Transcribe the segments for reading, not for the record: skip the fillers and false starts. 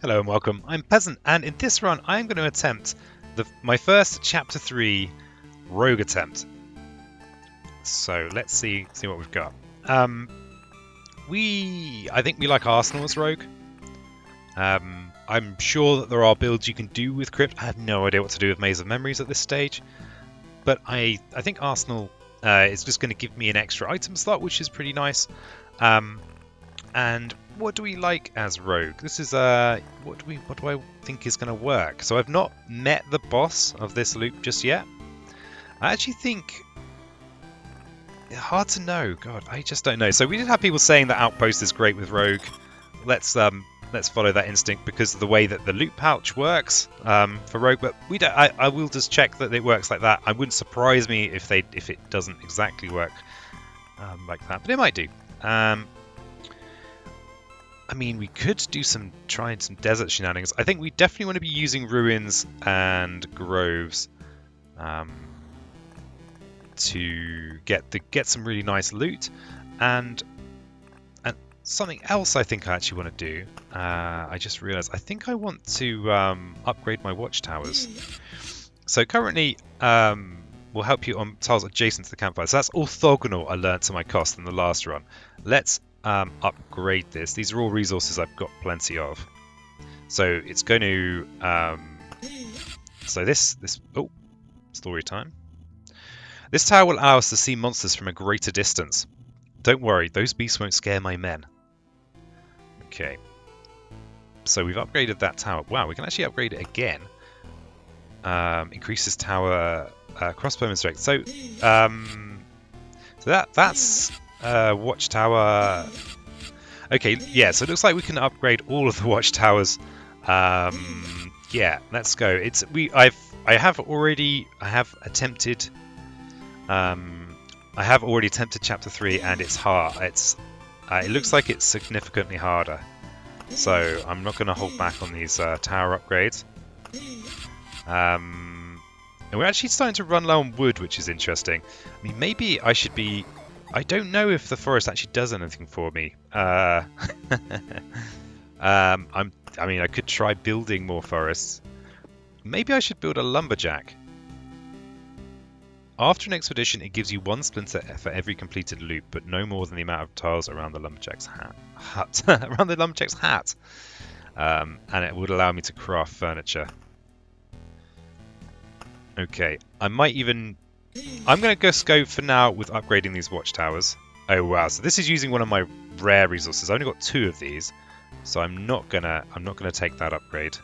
Hello and welcome, I'm Peasant, and in this run I'm going to attempt my first Chapter 3 Rogue attempt. So let's see what we've got. I think we like Arsenal as Rogue. I'm sure that there are builds you can do with Crypt. I have no idea what to do with Maze of Memories at this stage. But I think Arsenal is just going to give me an extra item slot, which is pretty nice. And what do we like as Rogue? This is what do I think is going to work? So I've not met the boss of this loop just yet. I actually think hard to know. God, I just don't know. So we did have people saying that Outpost is great with Rogue. Let's follow that instinct because of the way that the loot pouch works for Rogue. But we don't. I will just check that it works like that. I wouldn't surprise me if it doesn't exactly work like that, but it might do. I mean, we could do trying some desert shenanigans. I think we definitely want to be using ruins and groves to get some really nice loot, and something else I think I actually want to do. I just realised I think I want to upgrade my watchtowers. So currently, we'll help you on tiles adjacent to the campfire. So that's orthogonal. I learned to my cost in the last run. Let's upgrade this. These are all resources I've got plenty of. So it's going to so this story time. This tower will allow us to see monsters from a greater distance. Don't worry, those beasts won't scare my men. Okay. So we've upgraded that tower. Wow, we can actually upgrade it again. Increases tower crossbowman strength. So that's watchtower. Okay, yeah, so it looks like we can upgrade all of the watchtowers. Yeah, let's go. I have already attempted chapter 3 and it's hard. It looks like it's significantly harder. So I'm not going to hold back on these tower upgrades. And we're actually starting to run low on wood, which is interesting. I mean, maybe I should be... I don't know if the forest actually does anything for me. I mean, I could try building more forests. Maybe I should build a lumberjack. After an expedition, it gives you 1 splinter for every completed loop, but no more than the amount of tiles around the lumberjack's hut. Around the lumberjack's hat. And it would allow me to craft furniture. Okay, I'm going to just go for now with upgrading these watchtowers. Oh wow, so this is using one of my rare resources. I only got 2 of these, so I'm not gonna take that upgrade.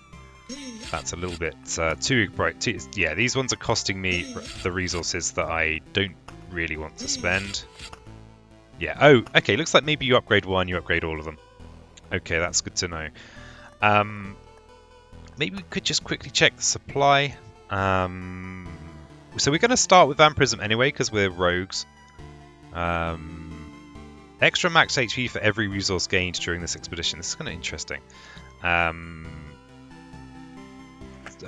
That's a little bit too bright. Yeah, these ones are costing me the resources that I don't really want to spend. Yeah. Oh, okay. Looks like maybe you upgrade one, you upgrade all of them. Okay, that's good to know. Maybe we could just quickly check the supply. So we're going to start with vampirism anyway because we're rogues. Extra max HP for every resource gained during this expedition. This is kind of interesting.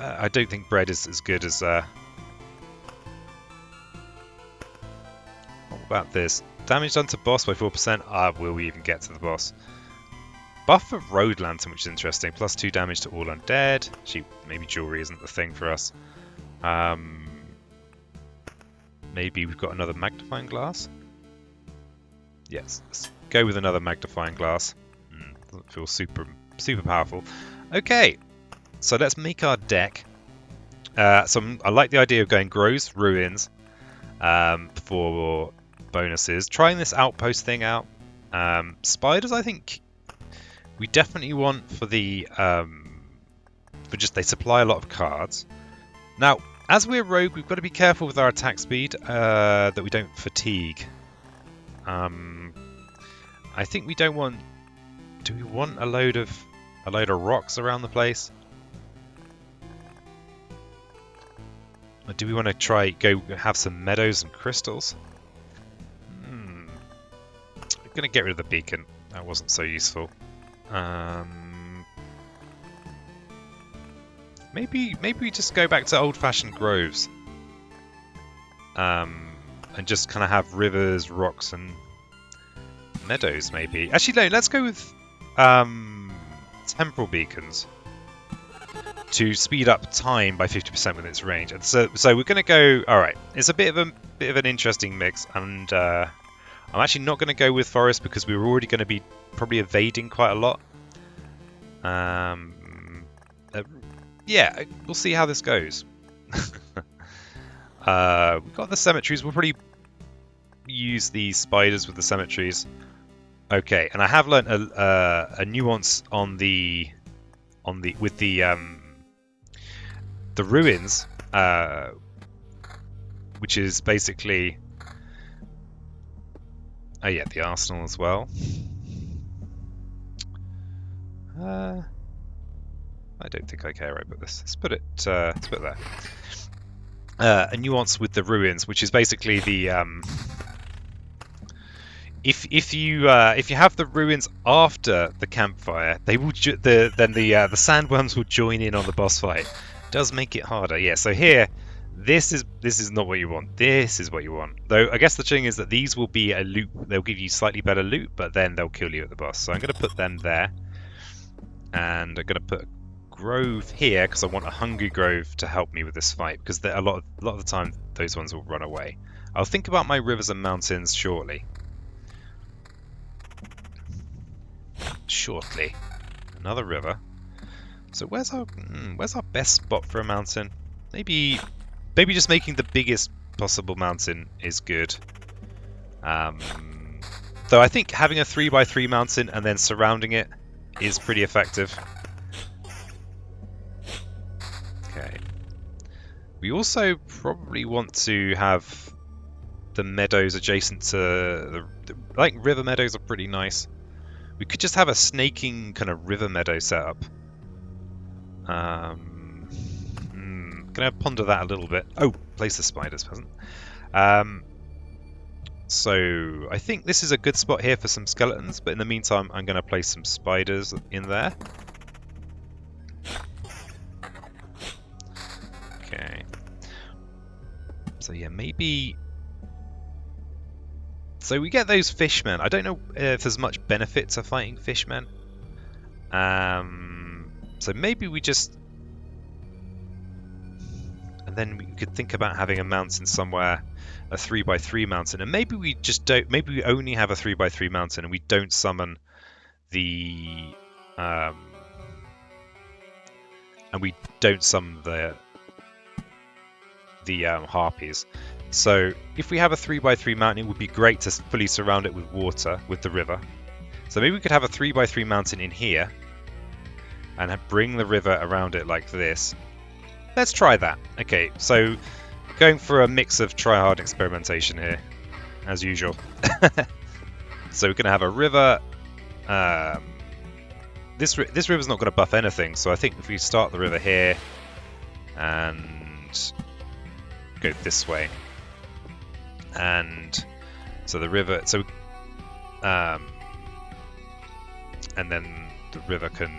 I don't think bread is as good as... What about this? Damage done to boss by 4%. Will we even get to the boss? Buff for Road Lantern, which is interesting. Plus 2 damage to all undead. Maybe jewelry isn't the thing for us. Maybe we've got another magnifying glass. Yes, let's go with another magnifying glass. Doesn't feel super powerful. Okay. So let's make our deck. I like the idea of going groves, ruins for bonuses. Trying this outpost thing out. Spiders, I think we definitely want for the they supply a lot of cards. Now, as we're rogue, we've got to be careful with our attack speed that we don't fatigue. I think we don't want. Do we want a load of rocks around the place? Or do we want to go have some meadows and crystals? I'm going to get rid of the beacon. That wasn't so useful. Maybe we just go back to old-fashioned groves. And just kind of have rivers, rocks, and meadows, maybe. Actually, no, let's go with temporal beacons. to speed up time by 50% with its range. And so we're going to go. All right, it's a bit of an interesting mix, and I'm actually not going to go with forest because we were already going to be probably evading quite a lot. Yeah, we'll see how this goes. We've got the cemeteries. We'll probably use these spiders with the cemeteries. Okay, and I have learnt a nuance on the ruins, which is basically, oh yeah, the arsenal as well. I don't think I care about this. Let's put it there. A nuance with the ruins, which is basically the if you have the ruins after the campfire, they will the sandworms will join in on the boss fight. It does make it harder, yeah. So here, this is not what you want. This is what you want. Though I guess the thing is that these will be a loot. They'll give you slightly better loot, but then they'll kill you at the boss. So I'm going to put them there, and I'm going to put a grove here because I want a hungry grove to help me with this fight, because a lot of the time those ones will run away. I'll think about my rivers and mountains shortly. Another river. So where's our best spot for a mountain? Maybe just making the biggest possible mountain is good. Though I think having a 3x3 mountain and then surrounding it is pretty effective. Okay. We also probably want to have the meadows adjacent to like river meadows are pretty nice. We could just have a snaking kind of river meadow setup. Gonna ponder that a little bit. Oh, place the spiders, peasant. So I think this is a good spot here for some skeletons, but in the meantime, I'm gonna place some spiders in there. Okay. So yeah, maybe. So we get those fishmen. I don't know if there's much benefit to fighting fishmen. So maybe we just... And then we could think about having a mountain somewhere, a 3x3 mountain. And maybe we just don't... Maybe we only have a 3x3 mountain and we don't summon the... and we don't summon the harpies. So if we have a 3x3 mountain, it would be great to fully surround it with water, with the river. So maybe we could have a 3x3 mountain in here and bring the river around it like this. Let's try that. Okay, so going for a mix of try-hard experimentation here, as usual. So we're going to have a river. This river's not going to buff anything, so I think if we start the river here and go this way. And so the river, and then the river can,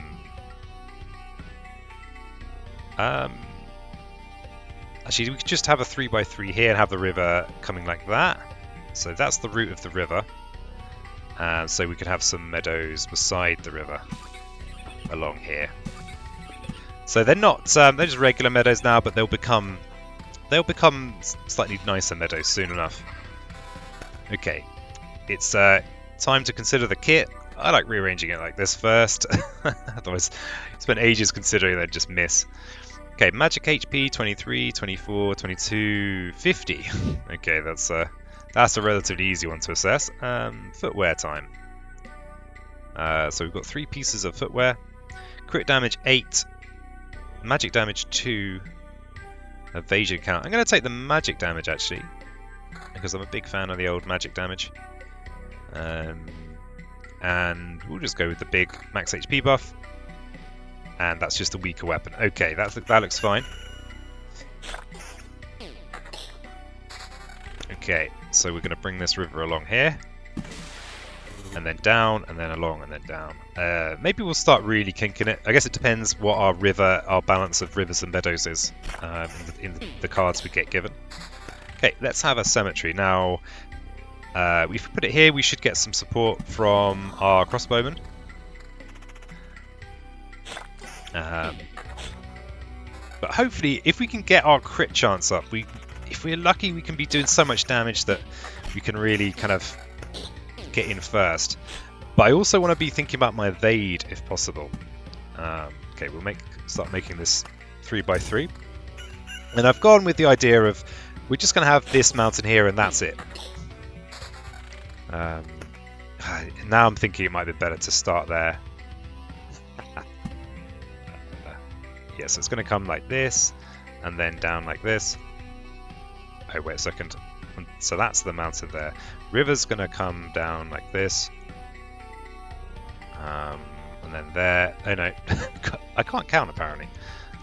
actually we could just have a 3x3 here and have the river coming like that. So that's the route of the river. So we could have some meadows beside the river along here. So they're not, they're just regular meadows now, but they'll become slightly nicer meadows soon enough. Okay, it's time to consider the kit. I like rearranging it like this first. Otherwise, I spent ages considering it and just miss. Okay, magic HP 23, 24, 22, 50. Okay, that's a relatively easy one to assess. Footwear time. So we've got 3 pieces of footwear. Crit damage 8, magic damage 2. Evasion count. I'm going to take the magic damage actually, because I'm a big fan of the old magic damage. And we'll just go with the big max HP buff. And that's just a weaker weapon. Okay, that looks fine. Okay, so we're going to bring this river along here. And then down, and then along, and then down. Maybe we'll start really kinking it. I guess it depends what our balance of rivers and meadows is in the cards we get given. Okay, let's have a cemetery. Now, if we put it here, we should get some support from our crossbowmen. But hopefully, if we can get our crit chance up, if we're lucky, we can be doing so much damage that we can really kind of get in first. But I also want to be thinking about my evade if possible. Okay, we'll start making this 3x3. And I've gone with the idea of we're just going to have this mountain here and that's it. Now I'm thinking it might be better to start there. Yeah, so it's going to come like this and then down like this. Oh, wait a second. So that's the mountain there. River's going to come down like this. And then there. Oh no, I can't count apparently.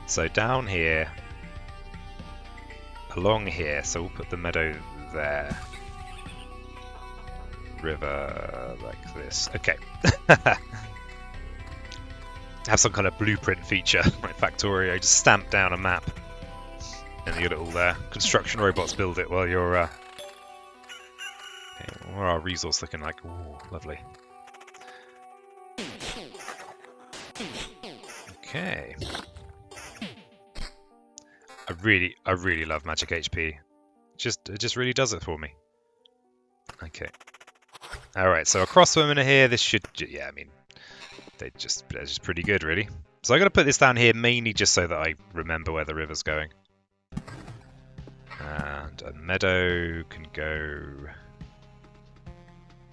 So down here, along here. So we'll put the meadow there. River like this. Okay. Have some kind of blueprint feature like Factorio. Just stamp down a map, and your little construction robots build it while you're. Okay, what are our resources looking like? Ooh, lovely. Okay. I really love magic HP. It just really does it for me. Okay. All right. So a crossbowmen are here. This should, yeah. I mean, they're just pretty good, really. So I'm gonna put this down here mainly just so that I remember where the river's going. And a meadow can go.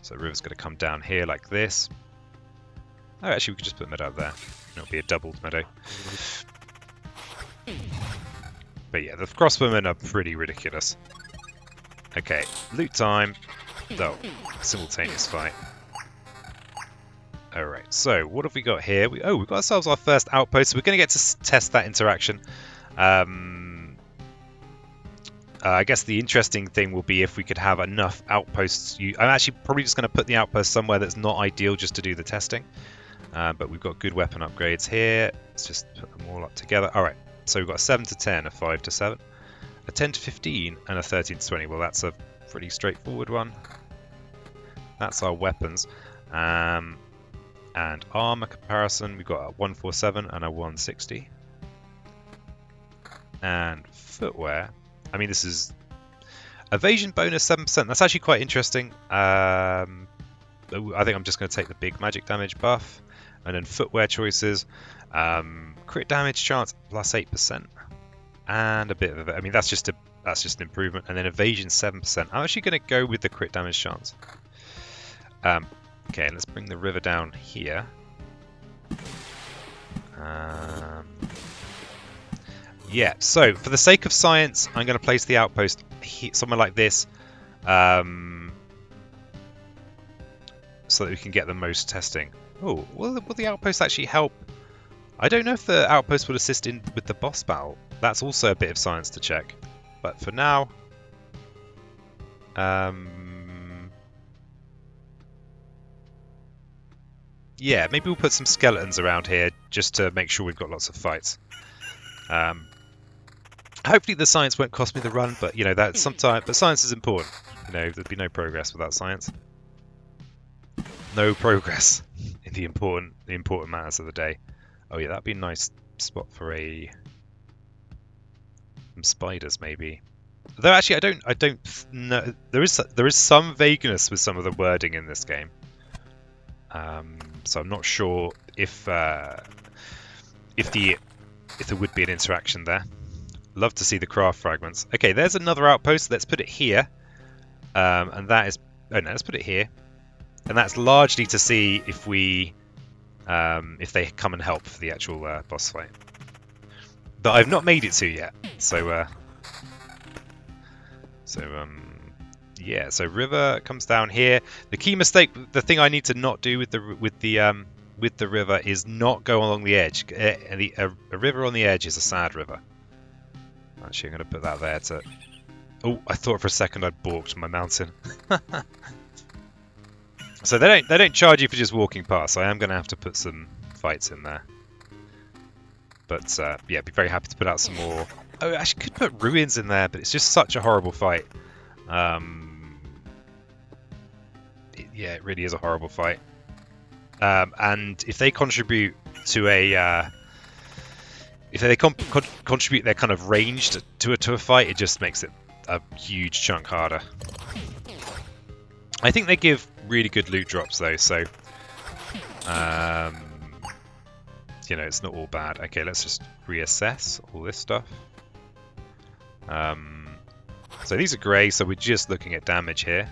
So the river's gonna come down here like this. Oh, actually, we could just put meadow up there. It'll be a doubled meadow. But yeah, the crossbowmen are pretty ridiculous. Okay, loot time. Oh, simultaneous fight. Alright, so what have we got here? We've got ourselves our first outpost. So we're going to get to test that interaction. I guess the interesting thing will be if we could have enough outposts. I'm actually probably just going to put the outpost somewhere that's not ideal just to do the testing. But we've got good weapon upgrades here. Let's just put them all up together. Alright, so we've got a 7 to 10, a 5 to 7, a 10 to 15, and a 13 to 20. Well, that's a pretty straightforward one. That's our weapons. And armor comparison, we've got a 147 and a 160. And footwear, I mean, this is evasion bonus 7%. That's actually quite interesting. I think I'm just going to take the big magic damage buff. And then footwear choices, crit damage chance plus 8%, and a bit of it. I mean, that's just an improvement. And then evasion 7%. I'm actually going to go with the crit damage chance. Okay, let's bring the river down here. Yeah, so for the sake of science, I'm going to place the outpost somewhere like this, so that we can get the most testing. Oh, will the outpost actually help? I don't know if the outpost will assist with the boss battle. That's also a bit of science to check. But for now, yeah, maybe we'll put some skeletons around here just to make sure we've got lots of fights. Hopefully the science won't cost me the run, but you know that sometimes. But science is important. You know, there'd be no progress without science. No progress in the important matters of the day. Oh yeah, that'd be a nice spot for some spiders maybe. Though actually, I don't know. There is some vagueness with some of the wording in this game. So I'm not sure if there would be an interaction there. Love to see the craft fragments. Okay, there's another outpost. Let's put it here. And that is... Oh no, let's put it here. And that's largely to see if they come and help for the actual boss fight. But I've not made it to yet. So yeah, so river comes down here. The key mistake, the thing I need to not do with the river is not go along the edge. A river on the edge is a sad river. Actually, I'm going to put that there to... Oh, I thought for a second I'd balked my mountain. So they don't charge you for just walking past. So I am going to have to put some fights in there. But yeah, be very happy to put out some more. Oh, I actually could put ruins in there, but it's just such a horrible fight. Yeah, it really is a horrible fight. And if they contribute to a if they contribute their kind of range to a fight, it just makes it a huge chunk harder. I think they give really good loot drops though, so you know, it's not all bad. Okay, let's just reassess all this stuff. So these are grey, so we're just looking at damage here.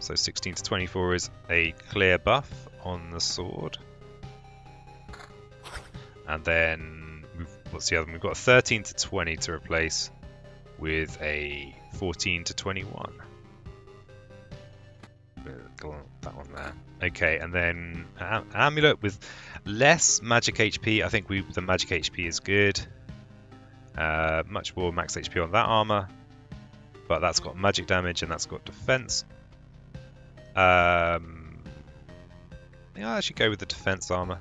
So 16 to 24 is a clear buff on the sword. And then, what's the other one? We've got a 13 to 20 to replace with a 14 to 21. That one there. Okay, and then amulet with less magic HP. I think the magic HP is good. Much more max HP on that armor, but that's got magic damage and that's got defense. I think I'll actually go with the defense armor.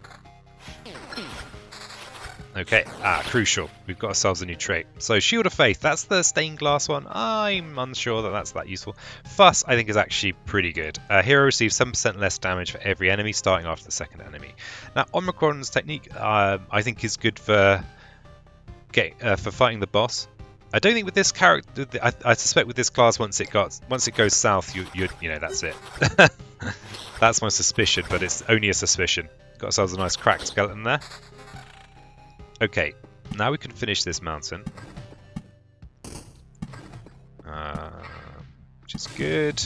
Okay, crucial. We've got ourselves a new trait. So Shield of Faith, that's the stained glass one. I'm unsure that that's that useful. Fuss, I think, is actually pretty good. Hero receives 7% less damage for every enemy starting after the second enemy. Now, Omicron's technique, I think, is good for fighting the boss. I don't think with this character. I suspect with this class, once it goes south, you know, that's it. That's my suspicion, but it's only a suspicion. Got ourselves a nice cracked skeleton there. Okay, now we can finish this mountain, which is good.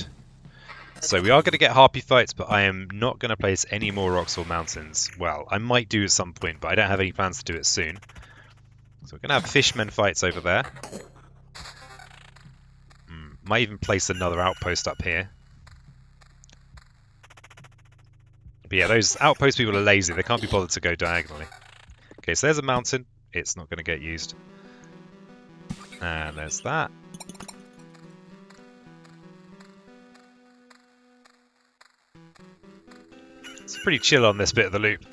So we are going to get harpy fights, but I am not going to place any more rocks or mountains. Well, I might do at some point, but I don't have any plans to do it soon. So we're going to have fishmen fights over there. Might even place another outpost up here. But yeah, those outpost people are lazy. They can't be bothered to go diagonally. Okay, so there's a mountain. It's not going to get used. And there's that. It's pretty chill on this bit of the loop.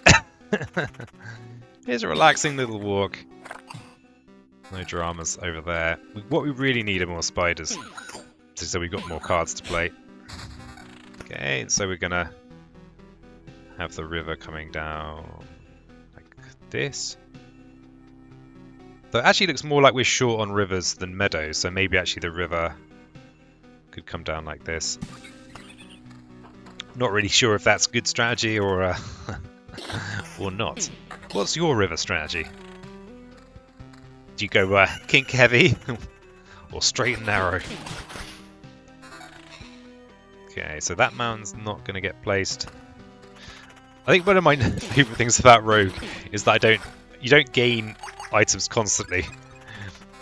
Here's a relaxing little walk. No dramas over there. What we really need are more spiders. So we've got more cards to play. Okay, so we're going to have the river coming down like this. Though it actually looks more like we're short on rivers than meadows, so maybe actually the river could come down like this. Not really sure if that's good strategy or or not. What's your river strategy? Do you go kink heavy or straight and narrow? Okay, so that mountain's not going to get placed. I think one of my favorite things about Rogue is that you don't gain items constantly.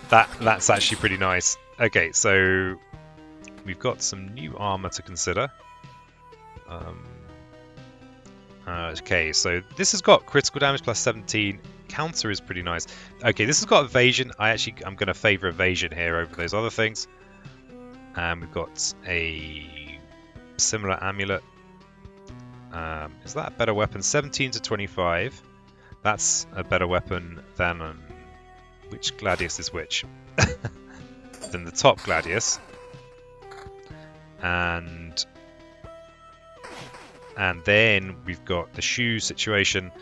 That's actually pretty nice. Okay, so we've got some new armor to consider. Okay, so this has got critical damage plus 17. Counter is pretty nice. Okay, this has got evasion. I'm going to favor evasion here over those other things. And we've got a similar amulet. Is that a better weapon? 17 to 25. That's a better weapon than which gladius is which? Than the top gladius. And then we've got the shoe situation.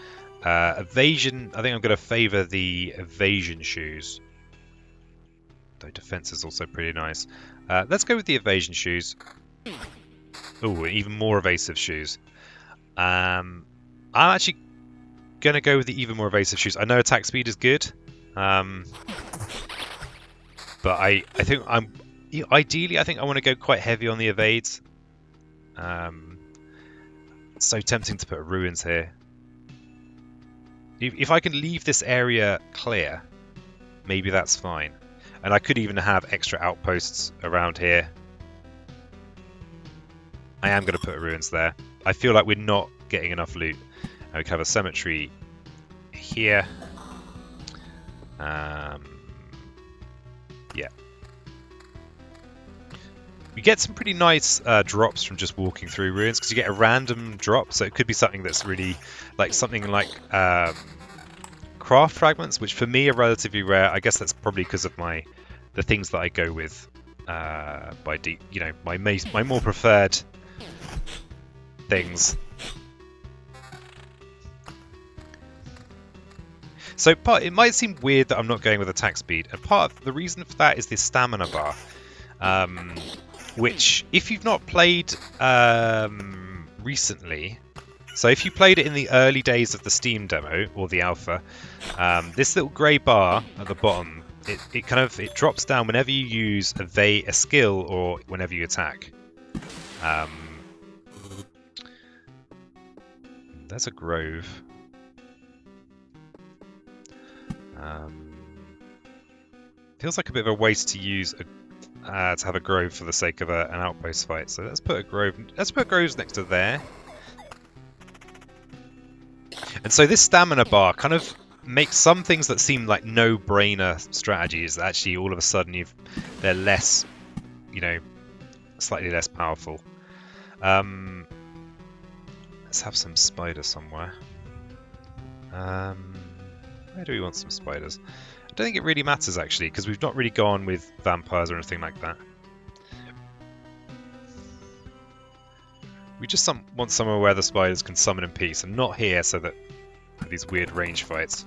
Evasion, I think I'm going to favour the evasion shoes. Though defense is also pretty nice. Let's go with the evasion shoes. Oh, even more evasive shoes. I'm actually going to go with the even more evasive shoes. I know attack speed is good. But I think ideally, I think I want to go quite heavy on the evades. It's so tempting to put ruins here. If I can leave this area clear, maybe that's fine. And I could even have extra outposts around here. I am going to put ruins there. I feel like we're not getting enough loot. And we can have a cemetery here. Yeah. You get some pretty nice drops from just walking through ruins because you get a random drop. So it could be something that's really like craft fragments, which for me are relatively rare. I guess that's probably because of the things that I go with by deep, you know, my more preferred things. So it might seem weird that I'm not going with attack speed, and part of the reason for that is this stamina bar, which if you've not played recently, so if you played it in the early days of the Steam demo or the alpha, this little grey bar at the bottom, it drops down whenever you use a skill or whenever you attack. There's a grove. Feels like a bit of a waste to use to have a grove for the sake of an outpost fight. So let's put a grove. Let's put groves next to there. And so this stamina bar kind of makes some things that seem like no-brainer strategies that actually all of a sudden they're less, slightly less powerful. Let's have some spiders somewhere. Where do we want some spiders? I don't think it really matters actually, because we've not really gone with vampires or anything like that. We just want somewhere where the spiders can summon in peace, and not here so that these weird range fights.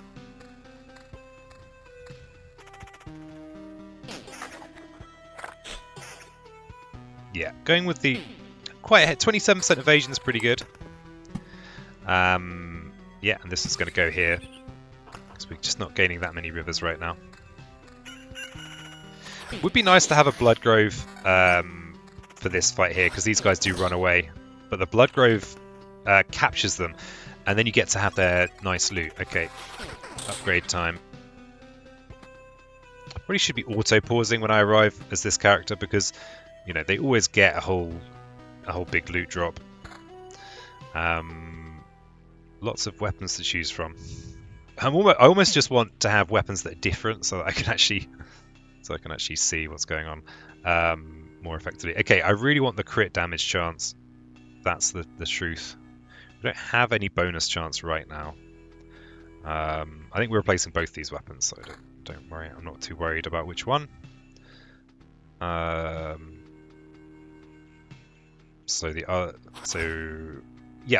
Yeah, going with the quite ahead. 27% evasion is pretty good. Yeah, and this is going to go here. Because we're just not gaining that many rivers right now. It would be nice to have a blood grove for this fight here, because these guys do run away. But the blood grove captures them, and then you get to have their nice loot. Okay, upgrade time. I probably should be auto-pausing when I arrive as this character, because they always get a whole big loot drop. Lots of weapons to choose from. I almost just want to have weapons that are different, so that I can actually see what's going on more effectively. Okay, I really want the crit damage chance. That's the truth. We don't have any bonus chance right now. I think we're replacing both these weapons, so don't worry. I'm not too worried about which one. Yeah,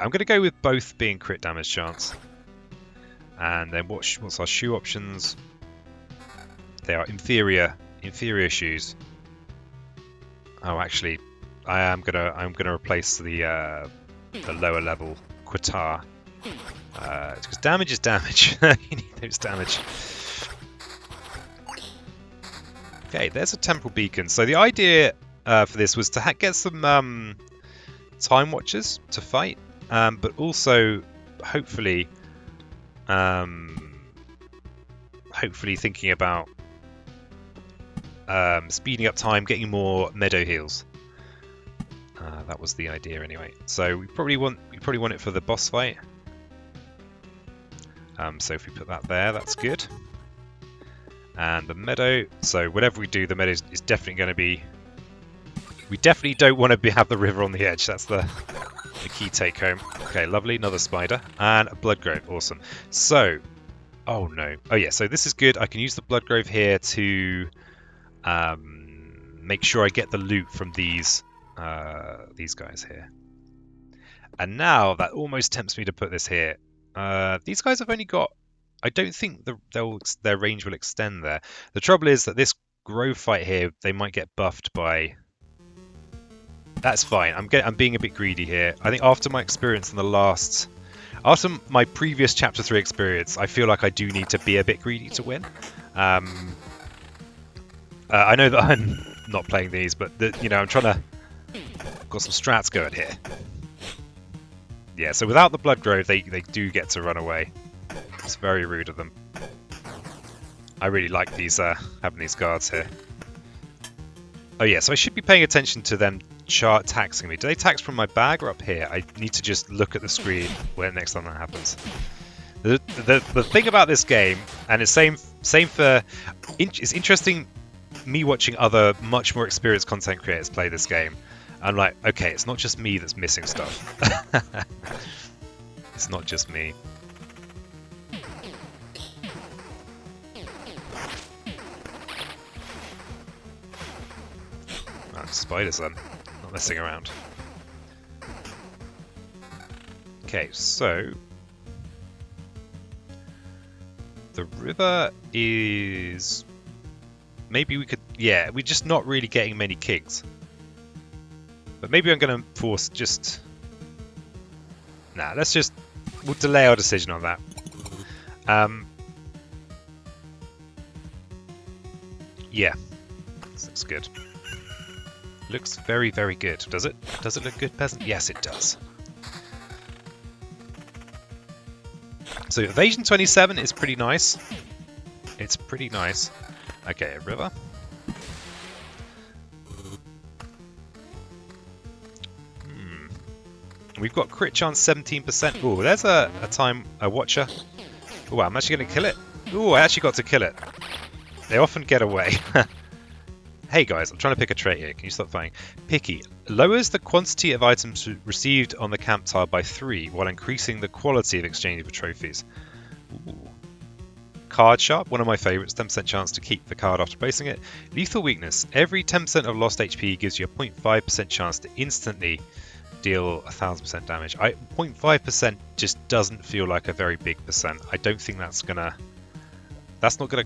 I'm going to go with both being crit damage chance. And then what's our shoe options? They are inferior shoes. Oh, actually, I'm gonna replace the lower level Quitar. Because damage is damage. You need those damage. Okay, there's a temple beacon. So the idea for this was to get some time watchers to fight, but also hopefully thinking about speeding up time, getting more meadow heals. That was the idea anyway. So we probably want it for the boss fight. So if we put that there, that's good. And the meadow. So whatever we do, the meadow is definitely going to be. We definitely don't want to have the river on the edge. That's the key take home. Okay, lovely. Another spider and a blood grove. Awesome. So, oh no. Oh yeah. So this is good. I can use the blood grove here to make sure I get the loot from these guys here. And now that almost tempts me to put this here. These guys have only got. I don't think their range will extend there. The trouble is that this grove fight here, they might get buffed by. That's fine. I'm being a bit greedy here. I think after my experience in after my previous Chapter 3 experience, I feel like I do need to be a bit greedy to win. I know that I'm not playing these, but I'm trying to. Got some strats going here. Yeah, so without the blood grove, they do get to run away. It's very rude of them. I really like these having these guards here. Oh yeah, so I should be paying attention to them taxing me. Do they tax from my bag or up here? I need to just look at the screen when next time that happens. The thing about this game, and it's same for. It's interesting me watching other much more experienced content creators play this game. I'm like, okay, it's not just me that's missing stuff. It's not just me. Spiders then, not messing around. Okay, so The river is... Maybe we could... Yeah, we're just not really getting many kings. But maybe I'm going to force just... Nah, let's just... We'll delay our decision on that. Yeah, this looks good. Looks very, very good. Does it? Does it look good, peasant? Yes, it does. So Evasion 27 is pretty nice. It's pretty nice. Okay, a river. We've got crit chance 17%. Oh, there's a watcher. Oh, I'm actually going to kill it. Oh, I actually got to kill it. They often get away. Hey guys, I'm trying to pick a trait here. Can you stop fighting? Picky. Lowers the quantity of items received on the camp tile by 3 while increasing the quality of exchangeable trophies. Ooh. Card sharp, one of my favourites, 10% chance to keep the card after placing it. Lethal weakness. Every 10% of lost HP gives you a 0.5% chance to instantly deal 1000% damage. 0.5% just doesn't feel like a very big percent. I don't think that's not gonna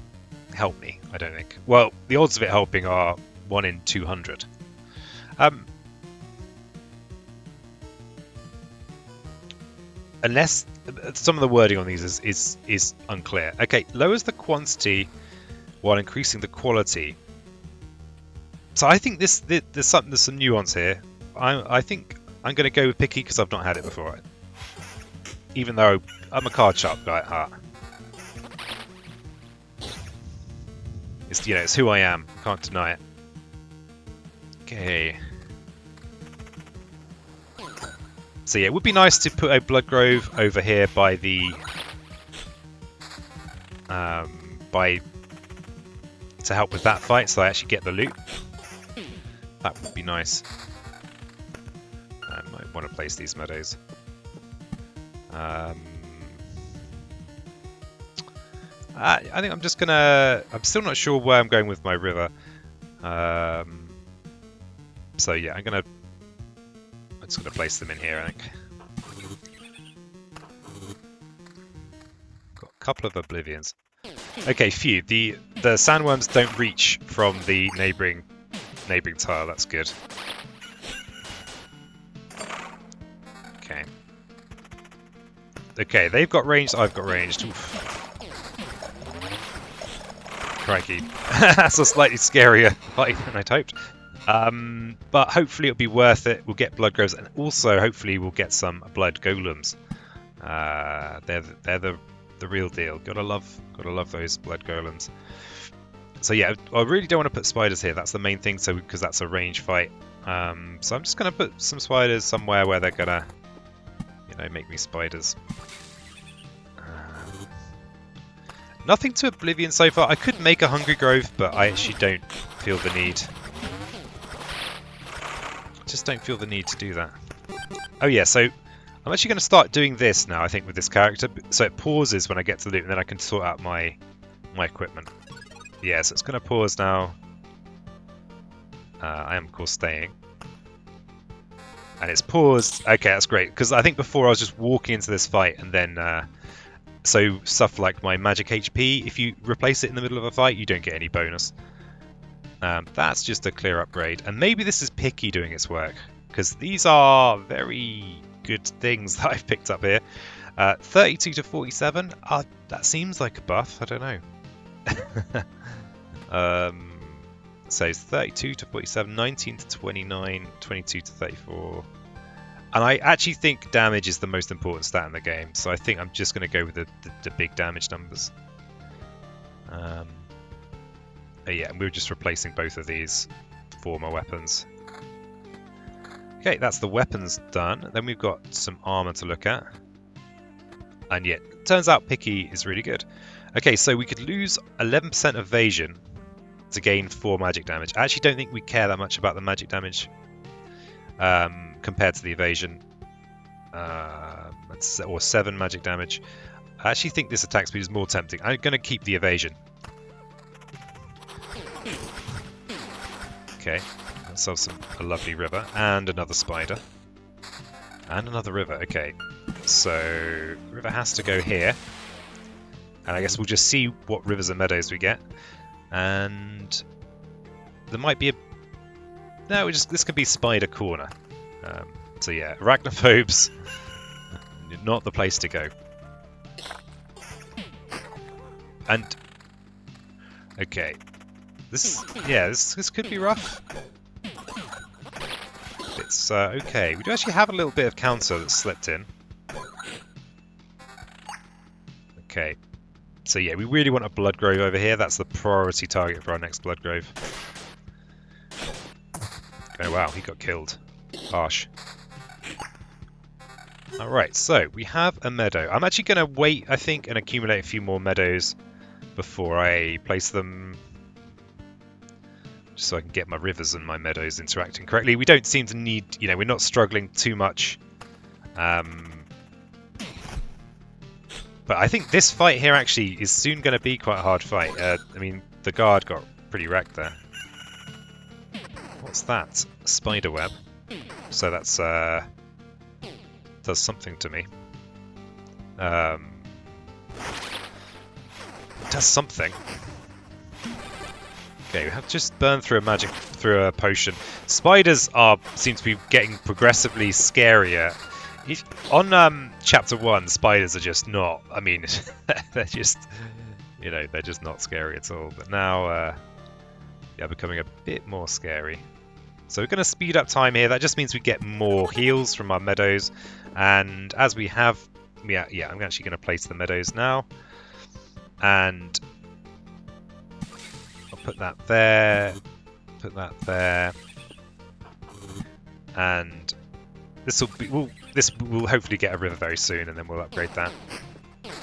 help me, I don't think. Well, the odds of it helping are 1 in 200. Unless some of the wording on these is unclear. Okay, lowers the quantity while increasing the quality. So I think there's some nuance here. I think I'm going to go with Picky because I've not had it before. Even though I'm a card sharp guy at heart. It's who I am. Can't deny it. Okay. So yeah, it would be nice to put a blood grove over here by the to help with that fight, so I actually get the loot. That would be nice. I might want to place these meadows. I think I'm just gonna... I'm still not sure where I'm going with my river. So yeah, I'm just gonna place them in here, I think. Got a couple of oblivions. Okay, phew. The sandworms don't reach from the neighbouring tile. That's good. Okay. Okay, they've got ranged. I've got ranged. Oof. Crikey. That's a slightly scarier fight than I'd hoped. But hopefully it'll be worth it. We'll get blood groves, and also hopefully we'll get some blood golems. They're the real deal. Gotta love those blood golems. So yeah, I really don't want to put spiders here. That's the main thing. So because that's a range fight. So I'm just gonna put some spiders somewhere where they're gonna, make me spiders. Nothing to Oblivion so far. I could make a Hungry Grove, but I actually don't feel the need. Just don't feel the need to do that. Oh yeah, so I'm actually going to start doing this now, I think, with this character. So it pauses when I get to loot, and then I can sort out my equipment. Yeah, so it's going to pause now. I am, of course, staying. And it's paused. Okay, that's great, because I think before I was just walking into this fight, and then... So stuff like my magic HP, if you replace it in the middle of a fight, you don't get any bonus. That's just a clear upgrade. And maybe this is Picky doing its work, because these are very good things that I've picked up here. 32 to 47, that seems like a buff, I don't know. So it's 32 to 47, 19 to 29, 22 to 34. And I actually think damage is the most important stat in the game, so I think I'm just going to go with the big damage numbers. Yeah, and we're just replacing both of these former weapons. Okay, that's the weapons done. Then we've got some armor to look at. And yeah, turns out Picky is really good. Okay, so we could lose 11% evasion to gain 4 magic damage. I actually don't think we care that much about the magic damage. Compared to the evasion, or 7 magic damage. I actually think this attack speed is more tempting. I'm going to keep the evasion. Okay, let's have a lovely river and another spider and another river. Okay, so river has to go here, And I guess we'll just see what rivers and meadows we get. And there might be a... No, this could be Spider Corner. So yeah, arachnophobes, not the place to go. And... Okay. This could be rough. It's okay. We do actually have a little bit of counter that's slipped in. Okay. So yeah, we really want a blood grove over here. That's the priority target for our next blood grove. Oh wow, he got killed. Harsh. Alright, so we have a meadow. I'm actually going to wait, I think, and accumulate a few more meadows before I place them. Just so I can get my rivers and my meadows interacting correctly. We don't seem to need, we're not struggling too much. But I think this fight here actually is soon going to be quite a hard fight. I mean, the guard got pretty wrecked there. What's that? A spider web. So that's does something to me. Does something. Okay, we have just burned through a potion. Spiders seem to be getting progressively scarier. On chapter 1, spiders are just not. I mean, they're just, they're just not scary at all. But now, yeah, becoming a bit more scary. So we're going to speed up time here. That just means we get more heals from our meadows. And as we have, yeah, I'm actually going to place the meadows now. And I'll put that there. Put that there. And this will hopefully get a river very soon, and then we'll upgrade that. But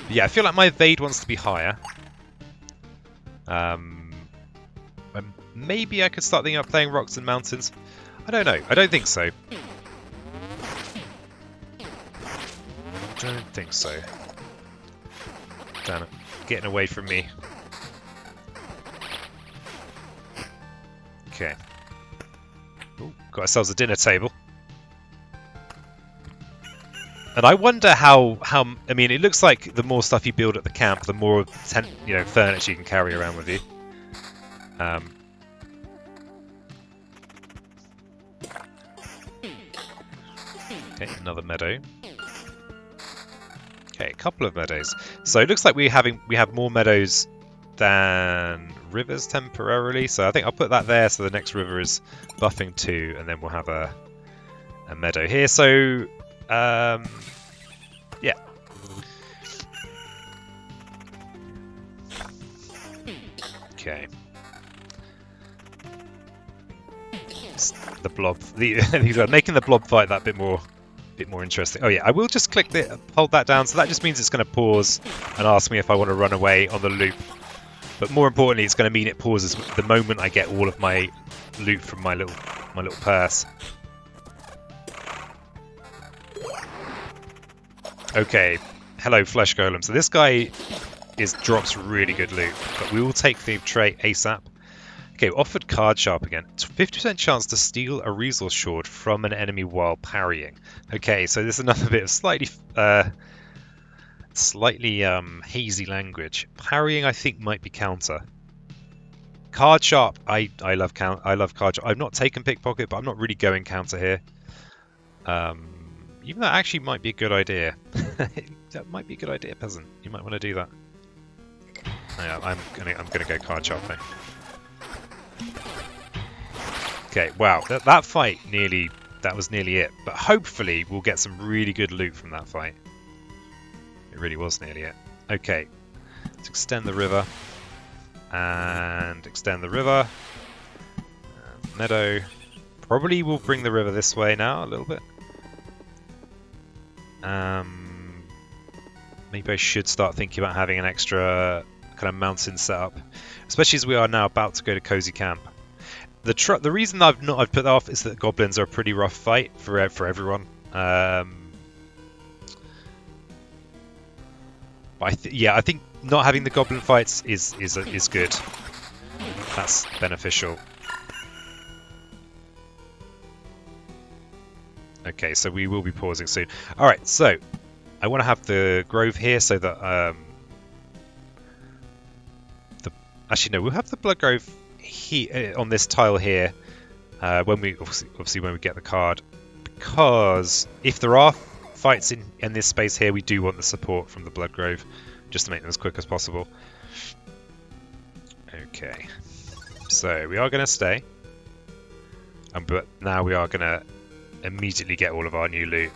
yeah, I feel like my evade wants to be higher. Maybe I could start thinking of playing rocks and mountains. I don't know. I don't think so. Don't think so. Damn it. Getting away from me. Okay. Ooh, got ourselves a dinner table. And I wonder how I mean, it looks like the more stuff you build at the camp, the more furniture you can carry around with you. Okay, another meadow. Okay, a couple of meadows. So it looks like we have more meadows than rivers temporarily. So I think I'll put that there. So the next river is buffing 2, and then we'll have a meadow here. So yeah. Okay. The blob. These are making the blob fight that bit more interesting. Oh yeah, I will just hold that down. So that just means it's going to pause and ask me if I want to run away on the loop. But more importantly, it's going to mean it pauses the moment I get all of my loot from my little purse. Okay, hello flesh golem. So this guy drops really good loot, but we will take the trait ASAP. Okay, offered card sharp again. 50% chance to steal a resource shard from an enemy while parrying. Okay, so this is another bit of slightly hazy language. Parrying, I think, might be counter. Card sharp, I love card sharp. I've not taken pickpocket, but I'm not really going counter here. Even that actually might be a good idea. That might be a good idea, peasant. You might want to do that. Oh, yeah, I'm gonna go card sharp though. Okay, wow, that fight that was nearly it. But hopefully we'll get some really good loot from that fight. It really was nearly it. Okay, let's extend the river. And extend the river. Meadow. Probably will bring the river this way now a little bit. Maybe I should start thinking about having an extra kind of mountain setup. Especially as we are now about to go to Cozy Camp. The reason I've put that off is that goblins are a pretty rough fight for everyone. But I think not having the goblin fights is good. That's beneficial. Okay, so we will be pausing soon. All right, so I want to have the grove here so that actually no, we'll have the blood grove here on this tile here when we obviously when we get the card, because if there are fights in this space here, we do want the support from the blood grove just to make them as quick as possible. Okay, so we are going to stay, but now we are going to immediately get all of our new loot.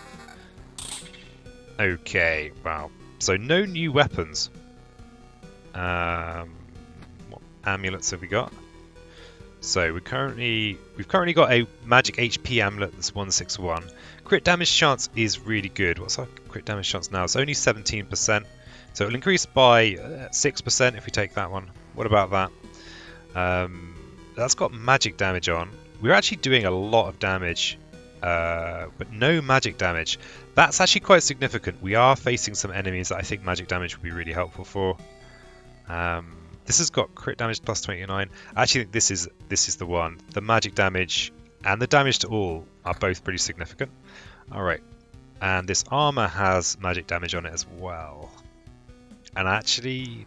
Okay, wow. So no new weapons. What amulets have we got? So we've currently got a magic HP amulet that's 161. Crit damage chance is really good. What's our crit damage chance now? It's only 17%. So it'll increase by 6% if we take that one. What about that? That's got magic damage on. We're actually doing a lot of damage, but no magic damage. That's actually quite significant. We are facing some enemies that I think magic damage would be really helpful for. This has got crit damage plus 29. I actually think this is the one. The magic damage and the damage to all are both pretty significant. Alright, and this armor has magic damage on it as well. And actually,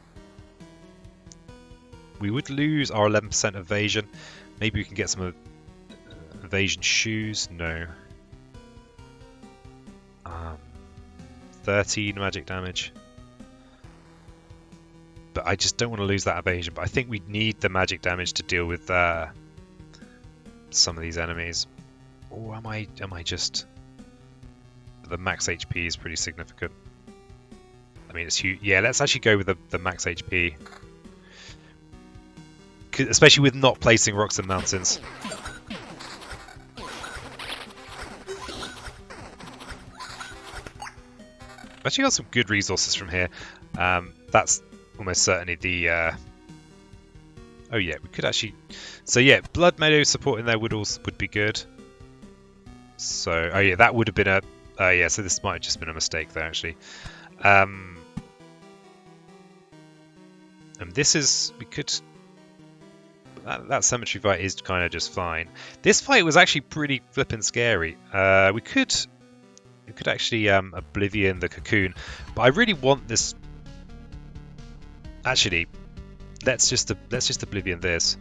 we would lose our 11% evasion. Maybe we can get some evasion shoes. No. 13 magic damage. But I just don't want to lose that evasion. But I think we need the magic damage to deal with some of these enemies. Or am I just... The max HP is pretty significant. I mean, it's huge. Yeah, let's actually go with the max HP. Especially with not placing rocks and mountains. I've actually got some good resources from here. That's almost certainly the... Oh yeah, we could actually... So yeah, Blood Meadow support in there would be good. So, oh yeah, that would have been a... yeah, so this might have just been a mistake there, actually. And this is... We could... That cemetery fight is kind of just fine. This fight was actually pretty flippin' scary. We could actually Oblivion the cocoon, but I really want this. Actually, let's just Oblivion this.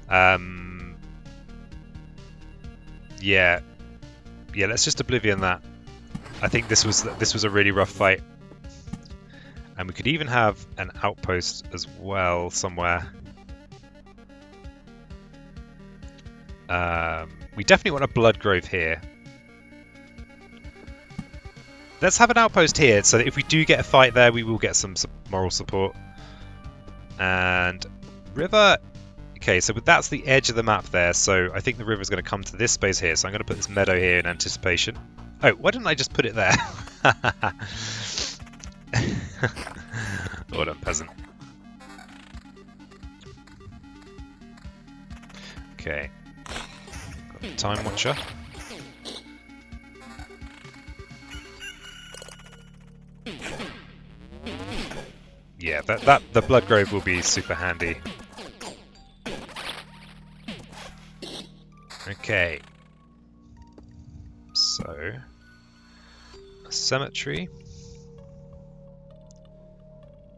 Yeah, let's just Oblivion that. I think this was a really rough fight, and we could even have an outpost as well somewhere. We definitely want a blood grove here. Let's have an outpost here, so that if we do get a fight there, we will get some moral support. And river... Okay, so that's the edge of the map there, so I think the river's going to come to this space here, so I'm going to put this meadow here in anticipation. Oh, why didn't I just put it there? Hold on, peasant. Okay. Got the time watcher. Yeah, the blood grove will be super handy. Okay. So, a cemetery.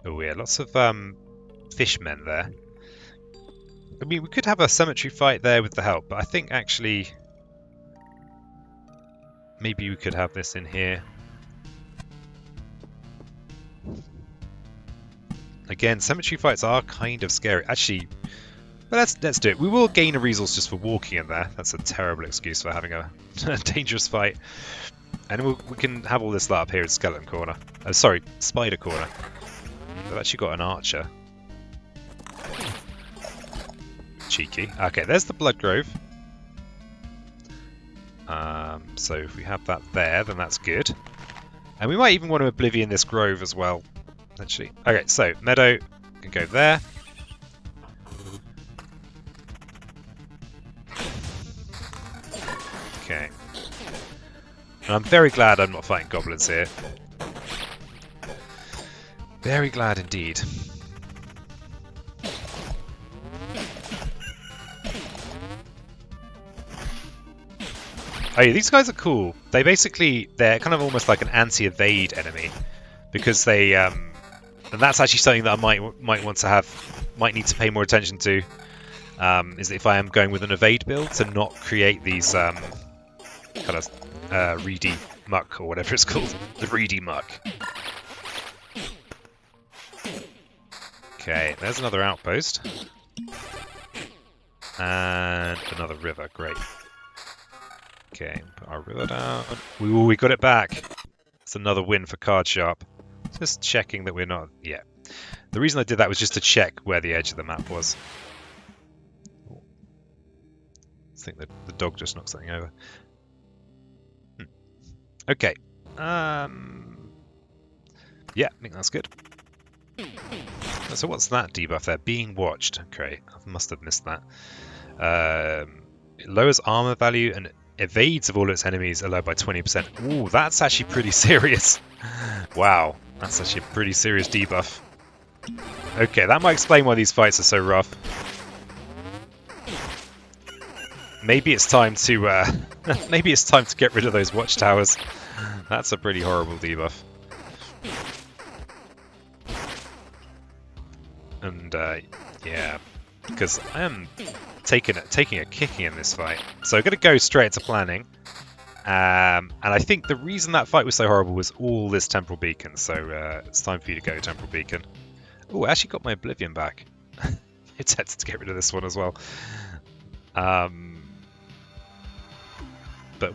Oh yeah, lots of fishmen there. I mean, we could have a cemetery fight there with the help, but I think actually maybe we could have this in here. Again, cemetery fights are kind of scary. Actually, well, let's do it. We will gain a resource just for walking in there. That's a terrible excuse for having a dangerous fight. And we can have all this lit up here in Skeleton Corner. Sorry, Spider Corner. I've actually got an archer. Cheeky. Okay, there's the Blood Grove. So if we have that there, then that's good. And we might even want to Oblivion this grove as well. Actually. Okay, so meadow can go there. Okay. And I'm very glad I'm not fighting goblins here. Very glad indeed. Oh yeah, these guys are cool. they're kind of almost like an anti-evade enemy, because they and that's actually something that I might need to pay more attention to. Is that if I am going with an evade build, to not create these kind of reedy muck, or whatever it's called, the reedy muck. Okay, there's another outpost. And another river, great. Okay, put our river down. Ooh, we got it back. It's another win for Card Sharp. Just checking that we're not... Yeah. The reason I did that was just to check where the edge of the map was. I think the dog just knocked something over. Okay. Yeah, I think that's good. So what's that debuff there? Being watched. Okay, I must have missed that. It lowers armor value and evades of all its enemies allowed by 20%. Ooh, that's actually pretty serious. Wow, that's actually a pretty serious debuff. Okay, that might explain why these fights are so rough. Maybe it's time to maybe it's time to get rid of those watchtowers. That's a pretty horrible debuff. And yeah, because I am taking a kicking in this fight, so I'm going to go straight to planning. And I think the reason that fight was so horrible was all this temporal beacon. So it's time for you to go temporal beacon. Oh, I actually got my Oblivion back. It's tempted to get rid of this one as well. But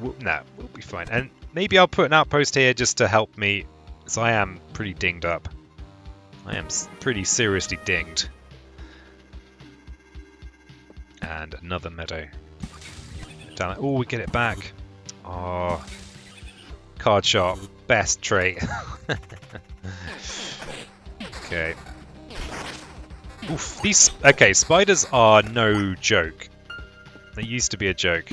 we'll be fine. And maybe I'll put an outpost here just to help me, because I am pretty dinged up. I am pretty seriously dinged. And another meadow. Oh, we get it back. Oh, Card Sharp, best trait. Okay. Oof, okay, spiders are no joke. They used to be a joke.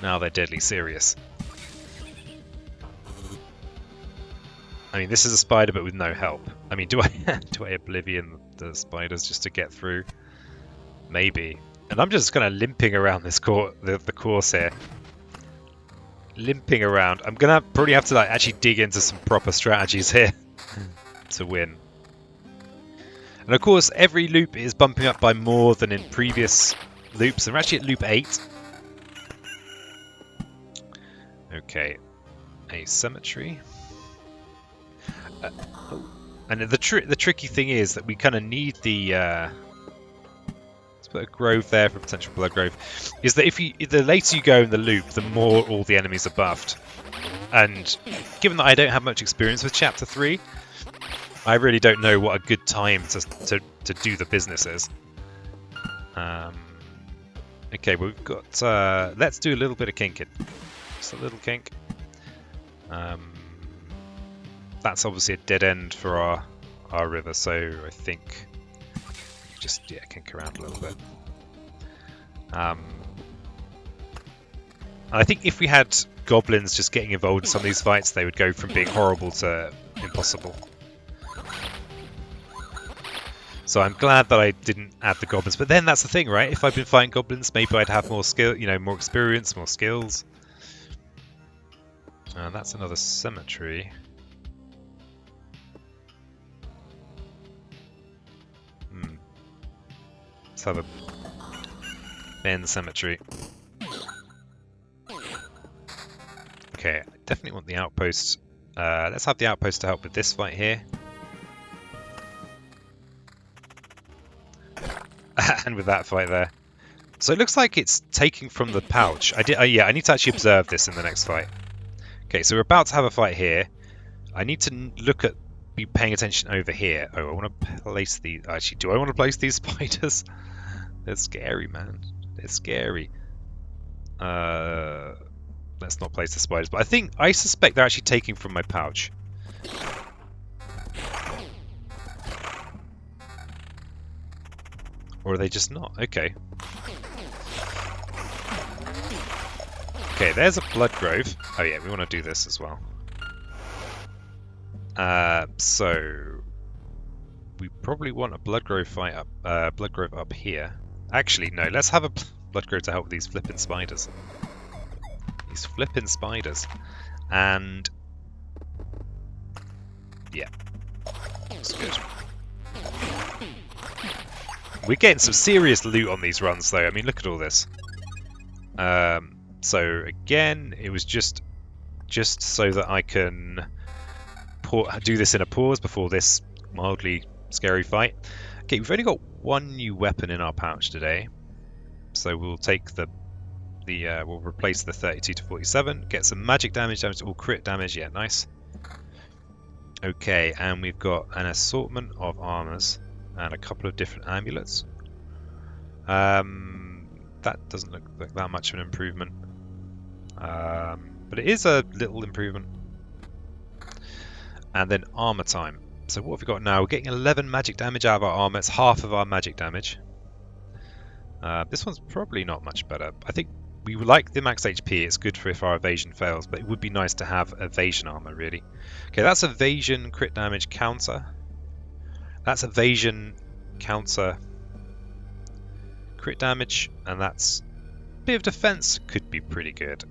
Now they're deadly serious. I mean, this is a spider, but with no help. I mean, do I Oblivion the spiders just to get through? Maybe. And I'm just kind of limping around this the course here. Limping around. I'm gonna probably have to like actually dig into some proper strategies here to win. And of course, every loop is bumping up by more than in previous loops. And we're actually at loop 8. Okay, a cemetery. And the tricky thing is that we kind of need the. Let's put a grove there for potential blood grove. Is that the later you go in the loop, the more all the enemies are buffed. And given that I don't have much experience with Chapter 3, I really don't know what a good time to do the business is. Okay, well, we've got. Let's do a little bit of kinking. Just a little kink. That's obviously a dead end for our river, so I think just kink around a little bit. And I think if we had goblins just getting involved in some of these fights, they would go from being horrible to impossible. So I'm glad that I didn't add the goblins. But then that's the thing, right? If I'd been fighting goblins, maybe I'd have more skill, more experience, more skills. That's another cemetery. Let's have a Ben cemetery. Okay, I definitely want the outpost. Let's have the outpost to help with this fight here. And with that fight there. So it looks like it's taking from the pouch. Yeah, I need to actually observe this in the next fight. Okay, so we're about to have a fight here. I need to be paying attention over here. Oh, I want to place these. Actually, do I want to place these spiders? They're scary, man. They're scary. Let's not place the spiders. But I suspect they're actually taking from my pouch. Or are they just not? Okay. Okay, there's a blood grove. Oh yeah, we want to do this as well. So we probably want a blood grove fight up. Blood grove up here. Actually, no. Let's have a blood grove to help with these flipping spiders. These flipping spiders. And yeah, that's good. We're getting some serious loot on these runs, though. I mean, look at all this. So again, it was just so that I can do this in a pause before this mildly scary fight. Okay, we've only got one new weapon in our pouch today, so we'll take we'll replace the 32 to 47. Get some magic damage to all crit damage. Yeah, nice. Okay, and we've got an assortment of armors and a couple of different amulets. That doesn't look like that much of an improvement, but it is a little improvement. And then armor time. So what have we got now? We're getting 11 magic damage out of our armor. It's half of our magic damage. This one's probably not much better. I think we like the max HP. It's good for if our evasion fails, but it would be nice to have evasion armor, really. Okay, that's evasion crit damage counter. That's evasion counter crit damage, and that's a bit of defense. Could be pretty good.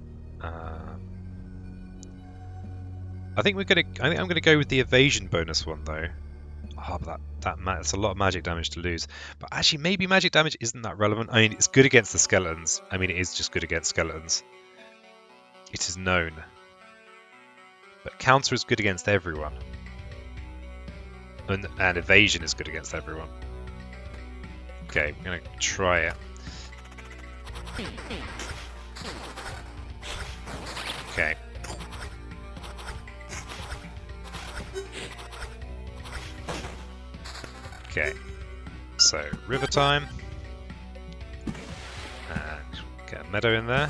I think I'm gonna go with the evasion bonus one though. Oh, but that's a lot of magic damage to lose. But actually, maybe magic damage isn't that relevant. I mean, it's good against the skeletons. I mean, it is just good against skeletons. It is known. But counter is good against everyone. And evasion is good against everyone. Okay, we're gonna try it. Okay. Okay, so river time, and get a meadow in there.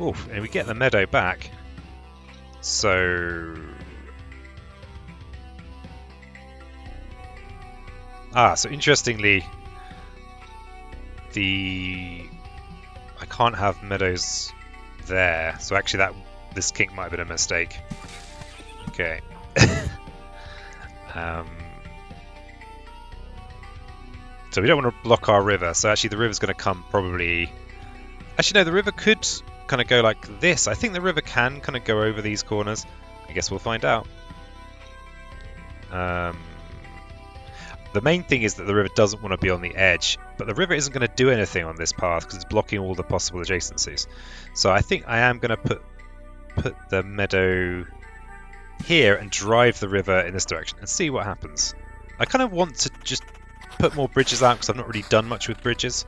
Oof, and we get the meadow back. So, so interestingly, I can't have meadows there. So actually, this kink might have been a mistake. Okay. So we don't want to block our river, so actually the river's going to come probably... Actually no, the river could kind of go like this. I think the river can kind of go over these corners. I guess we'll find out. The main thing is that the river doesn't want to be on the edge, but the river isn't going to do anything on this path because it's blocking all the possible adjacencies. So I think I am going to put the meadow here and drive the river in this direction and see what happens. I kind of want to just put more bridges out because I've not really done much with bridges.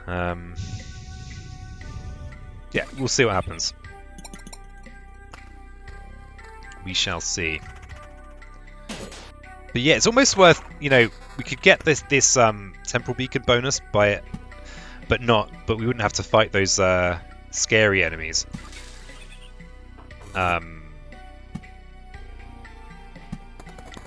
Yeah, we'll see what happens. We shall see. But yeah, it's almost worth, we could get this temporal beacon bonus by it, but we wouldn't have to fight those scary enemies.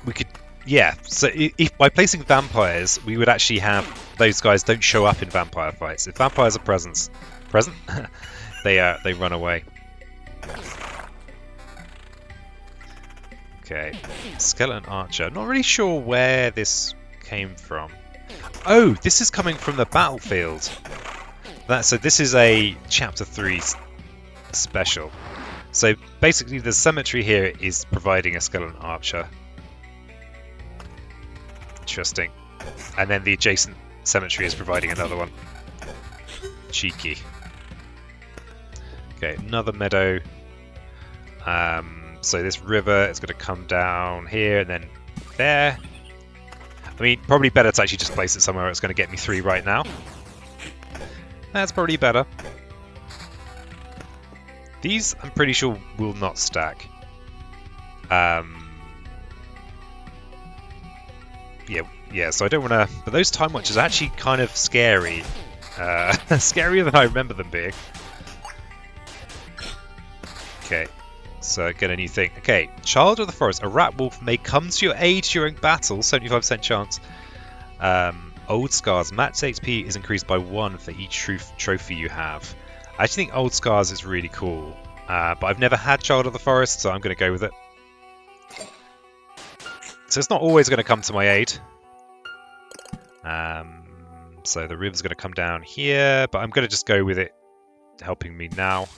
We could, yeah. So if by placing vampires, we would actually have those guys don't show up in vampire fights. If vampires are present, they run away. Okay, skeleton archer. Not really sure where this came from. Oh, this is coming from the battlefield. So this is a chapter 3 special. So basically, the cemetery here is providing a skeleton archer. Interesting. And then the adjacent cemetery is providing another one. Cheeky. Okay, another meadow. So this river is going to come down here and then there. I mean, probably better to actually just place it somewhere where it's going to get me 3 right now. That's probably better. These, I'm pretty sure, will not stack. Yeah, so I don't want to... But those time watches are actually kind of scary. Scarier than I remember them being. Okay, so get a new thing. Okay, Child of the Forest. A rat wolf may come to your aid during battle. 75% chance. Old Scars. Max HP is increased by 1 for each trophy you have. I actually think Old Scars is really cool. But I've never had Child of the Forest, so I'm going to go with it. So it's not always going to come to my aid. So the river's going to come down here, but I'm going to just go with it helping me now.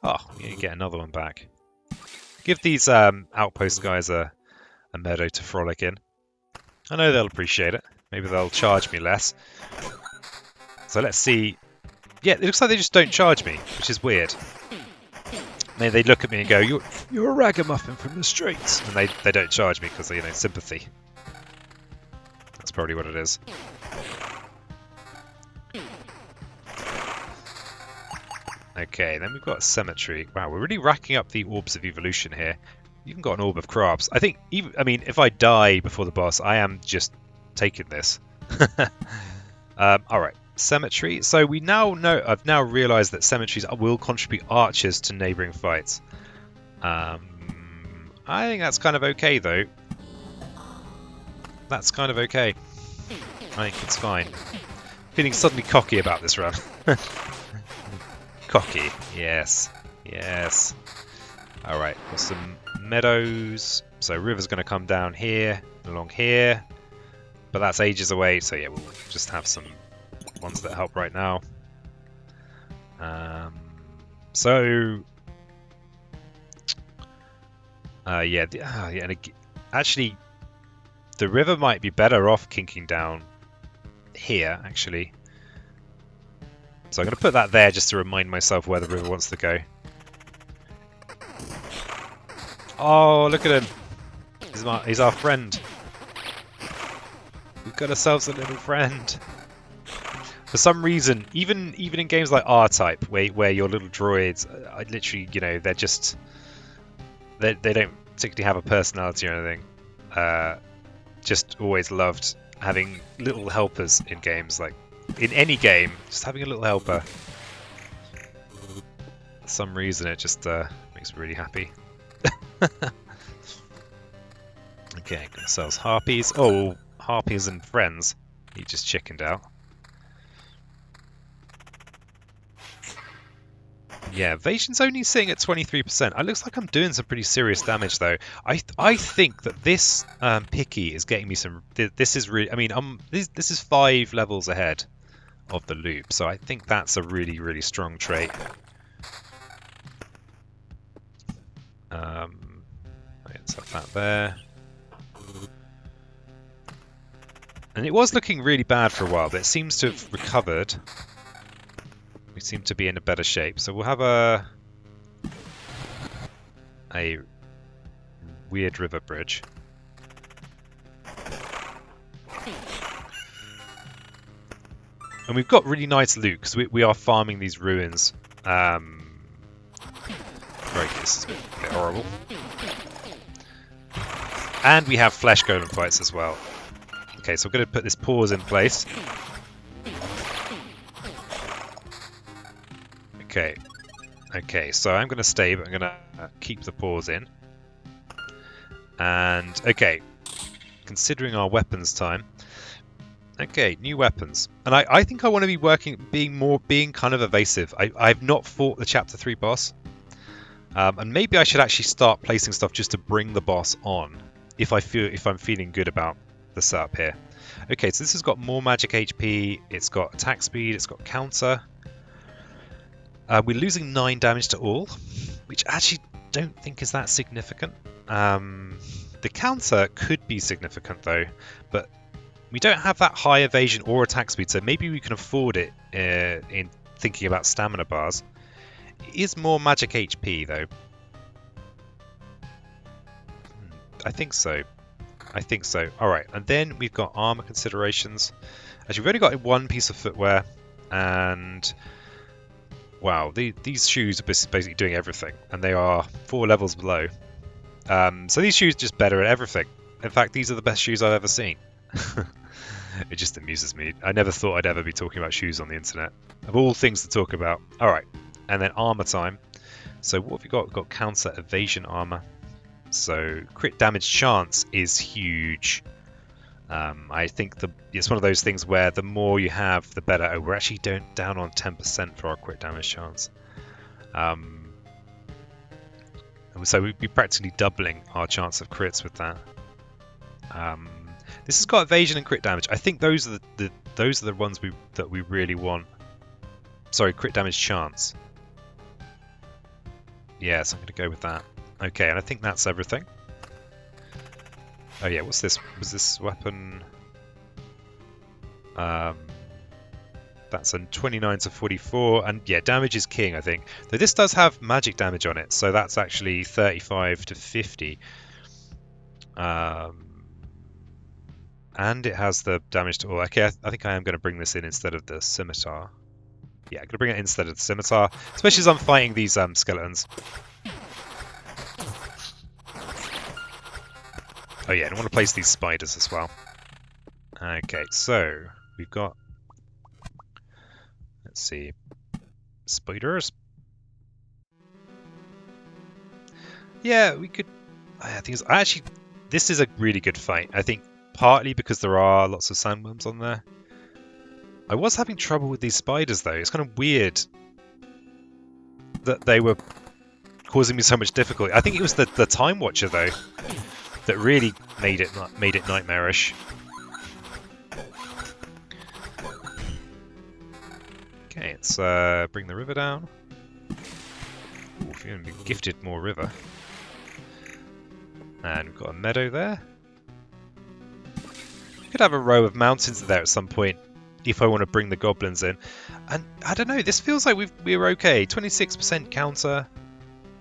Oh, you get another one back. Give these outpost guys a meadow to frolic in. I know they'll appreciate it. Maybe they'll charge me less. So let's see. Yeah, it looks like they just don't charge me, which is weird. Maybe they look at me and go, "You're a ragamuffin from the streets," and they don't charge me because they sympathy. That's probably what it is. Okay, then we've got a cemetery. Wow, we're really racking up the orbs of evolution here. We've even got an orb of crabs. I think, if I die before the boss, I am just taking this. Alright, cemetery. So we now know, I've now realised that cemeteries will contribute archers to neighbouring fights. I think that's kind of okay, though. That's kind of okay. I think it's fine. Feeling suddenly cocky about this run. Cocky, yes, yes. Alright, got some meadows. So river's going to come down here, along here. But that's ages away, so yeah, we'll just have some ones that help right now. Actually, the river might be better off kinking down here, actually. So I'm going to put that there just to remind myself where the river wants to go. Oh, look at him. He's our friend. We've got ourselves a little friend. For some reason, even in games like R-Type, where your little droids, literally, they're just... They don't particularly have a personality or anything. Just always loved having little helpers in games, like in any game, just having a little helper. For some reason, it just makes me really happy. Okay, got ourselves harpies. Oh, harpies and friends. He just chickened out. Yeah, Evasion's only sitting at 23%. It looks like I'm doing some pretty serious damage, though. I think that this picky is getting me some... This is really... this is 5 levels ahead of the loop, so I think that's a really, really strong trait. Let's have that there. And it was looking really bad for a while, but it seems to have recovered. We seem to be in a better shape. So we'll have a weird river bridge. And we've got really nice loot because we are farming these ruins. Right, this is a bit horrible. And we have flesh golem fights as well. Okay, so we're going to put this pause in place. Okay, so I'm going to stay, but I'm going to keep the pause in. And, okay, considering our weapons time. Okay, new weapons. And I think I want to be being kind of evasive. I've not fought the Chapter 3 boss. And maybe I should actually start placing stuff just to bring the boss on. If I'm feeling good about the setup here. Okay, so this has got more magic HP, it's got attack speed, it's got counter. We're losing 9 damage to all, which I actually don't think is that significant. The counter could be significant though, but we don't have that high evasion or attack speed, so maybe we can afford it in thinking about stamina bars. It is more magic HP though. I think so. Alright, and then we've got armor considerations. Actually, we've only got one piece of footwear, and wow, these shoes are basically doing everything, and they are 4 levels below. So these shoes are just better at everything. In fact, these are the best shoes I've ever seen. It just amuses me. I never thought I'd ever be talking about shoes on the internet. Of all things to talk about. Alright, and then armor time. So what have we got? We've got counter evasion armor. So crit damage chance is huge. I think it's one of those things where the more you have, the better. Oh, we're actually down on 10% for our crit damage chance. So we'd be practically doubling our chance of crits with that. This has got evasion and crit damage. I think those are the ones that we really want. Sorry, crit damage chance. Yes, I'm going to go with that. Okay, and I think that's everything. Oh yeah, what's this? Was this weapon? That's a 29 to 44, and yeah, damage is king, I think. Though this does have magic damage on it, so that's actually 35 to 50. And it has the damage to all. Okay, I think I am going to bring this in instead of the scimitar. Yeah, I'm going to bring it instead of the scimitar, especially as I'm fighting these skeletons. Oh yeah, and I want to place these spiders as well. Okay, so we've got, let's see, spiders. Yeah, we could. I think actually this is a really good fight. I think partly because there are lots of sandworms on there. I was having trouble with these spiders though. It's kind of weird that they were causing me so much difficulty. I think it was the Time Watcher though that really made it nightmarish. Okay, let's bring the river down. Ooh, we're going to be gifted more river. And we've got a meadow there. We could have a row of mountains there at some point if I want to bring the goblins in. And I don't know, this feels like we're okay. 26% counter,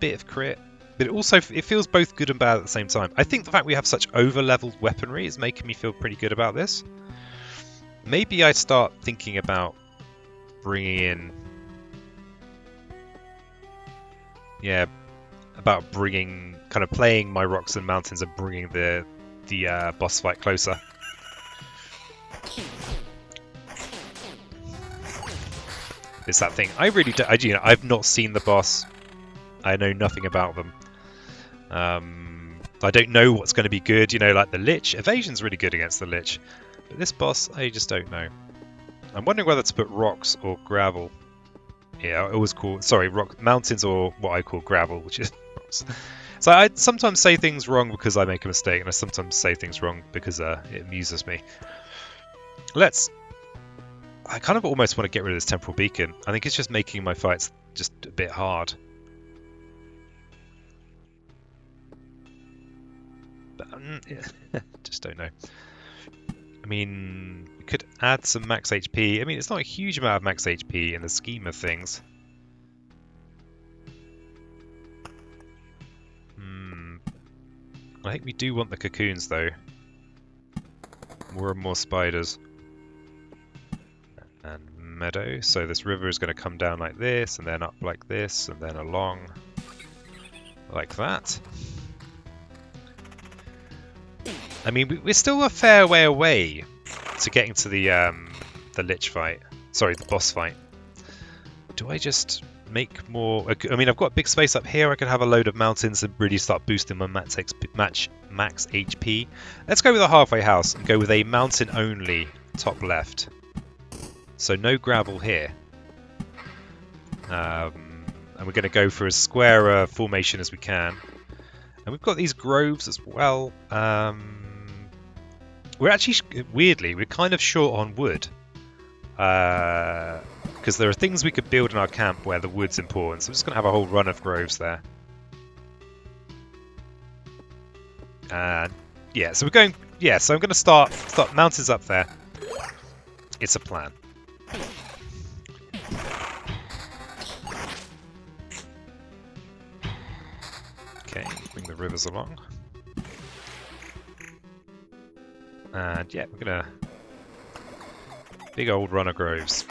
bit of crit. But it feels both good and bad at the same time. I think the fact we have such over-leveled weaponry is making me feel pretty good about this. Maybe I start thinking about bringing in... Yeah, about bringing... kind of playing my rocks and mountains and bringing the boss fight closer. It's that thing. I really do, I've not seen the boss. I know nothing about them. I don't know what's going to be good, like the Lich. Evasion's really good against the Lich. But this boss, I just don't know. I'm wondering whether to put rocks or gravel. Yeah, I always call... Sorry, mountains or what I call gravel, which is rocks. So I sometimes say things wrong because I make a mistake, and I sometimes say things wrong because it amuses me. I kind of almost want to get rid of this temporal beacon. I think it's just making my fights just a bit hard. Just don't know. I mean, we could add some max HP. I mean, it's not a huge amount of max HP in the scheme of things. I think we do want the cocoons, though. More and more spiders. And meadow. So this river is going to come down like this, and then up like this, and then along like that. I mean, we're still a fair way away to getting to the Lich fight. Sorry, the boss fight. Do I just make more... I mean, I've got a big space up here. I can have a load of mountains and really start boosting my max HP. Let's go with a halfway house and go with a mountain-only top left. So no gravel here. And we're going to go for as square a formation as we can. And we've got these groves as well. We're actually, weirdly, we're kind of short on wood. Because there are things we could build in our camp where the wood's important. So I'm just going to have a whole run of groves there. And yeah, so we're going... Yeah, so I'm going to start mountains up there. It's a plan. Okay, bring the rivers along. And yeah, we're gonna... Big old run of groves.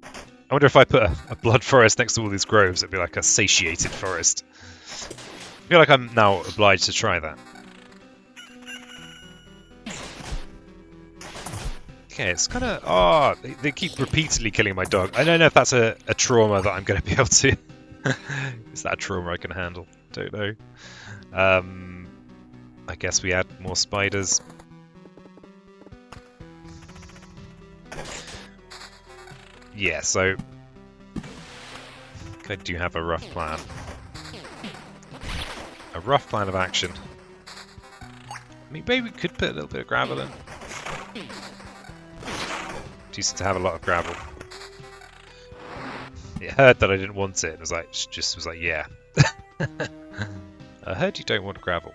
I wonder if I put a blood forest next to all these groves, it'd be like a satiated forest. I feel like I'm now obliged to try that. Okay, it's kind of... Oh, they keep repeatedly killing my dog. I don't know if that's a trauma that I'm going to be able to... Is that a trauma I can handle? Don't know. I guess we add more spiders. Yeah, so... I do have a rough plan. A rough plan of action. I mean, maybe we could put a little bit of gravel in. It's used to have a lot of gravel. heard that I didn't want it. It was like, just was like, yeah. I heard you don't want gravel.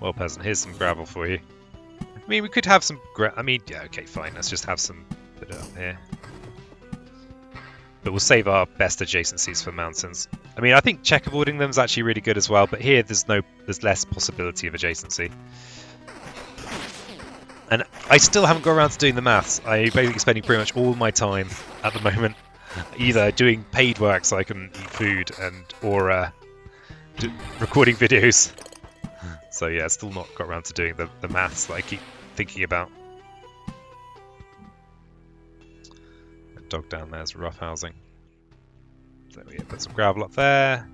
Well, peasant, here's some gravel for you. I mean, we could have some yeah, okay, fine. Let's just have some bit up here. But we'll save our best adjacencies for mountains. I mean, I think checkerboarding them is actually really good as well, but here there's less possibility of adjacency. And I still haven't got around to doing the maths. I'm basically spending pretty much all my time at the moment either doing paid work so I can eat food or recording videos. So yeah, still not got around to doing the maths that I keep thinking about. That dog down there's rough housing. So we put some gravel up there.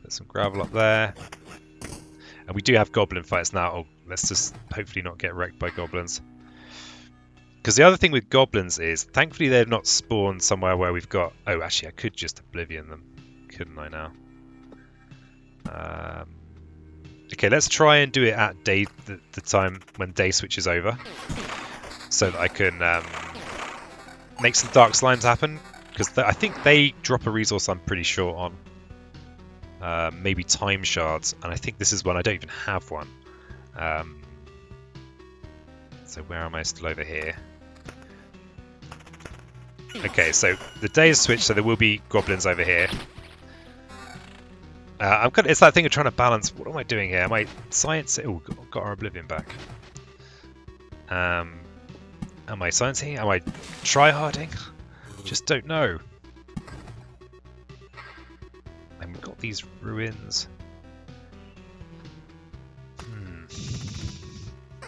Put some gravel up there. And we do have goblin fights now. Oh, let's just hopefully not get wrecked by goblins. Because the other thing with goblins is, thankfully they've not spawned somewhere where we've got... Oh, actually, I could just oblivion them, couldn't I now? Okay, let's try and do it at day the time when day switches over, so that I can make some dark slimes happen. Because I think they drop a resource I'm pretty sure on. Maybe time shards, and I think this is one I don't even have one. So where am I? Still over here. Okay, so the day has switched, so there will be goblins over here. It's that thing of trying to balance. What am I doing here? Am I science? Oh, got our oblivion back. Am I sciencing? Am I tryharding? Just don't know. And we've got these ruins.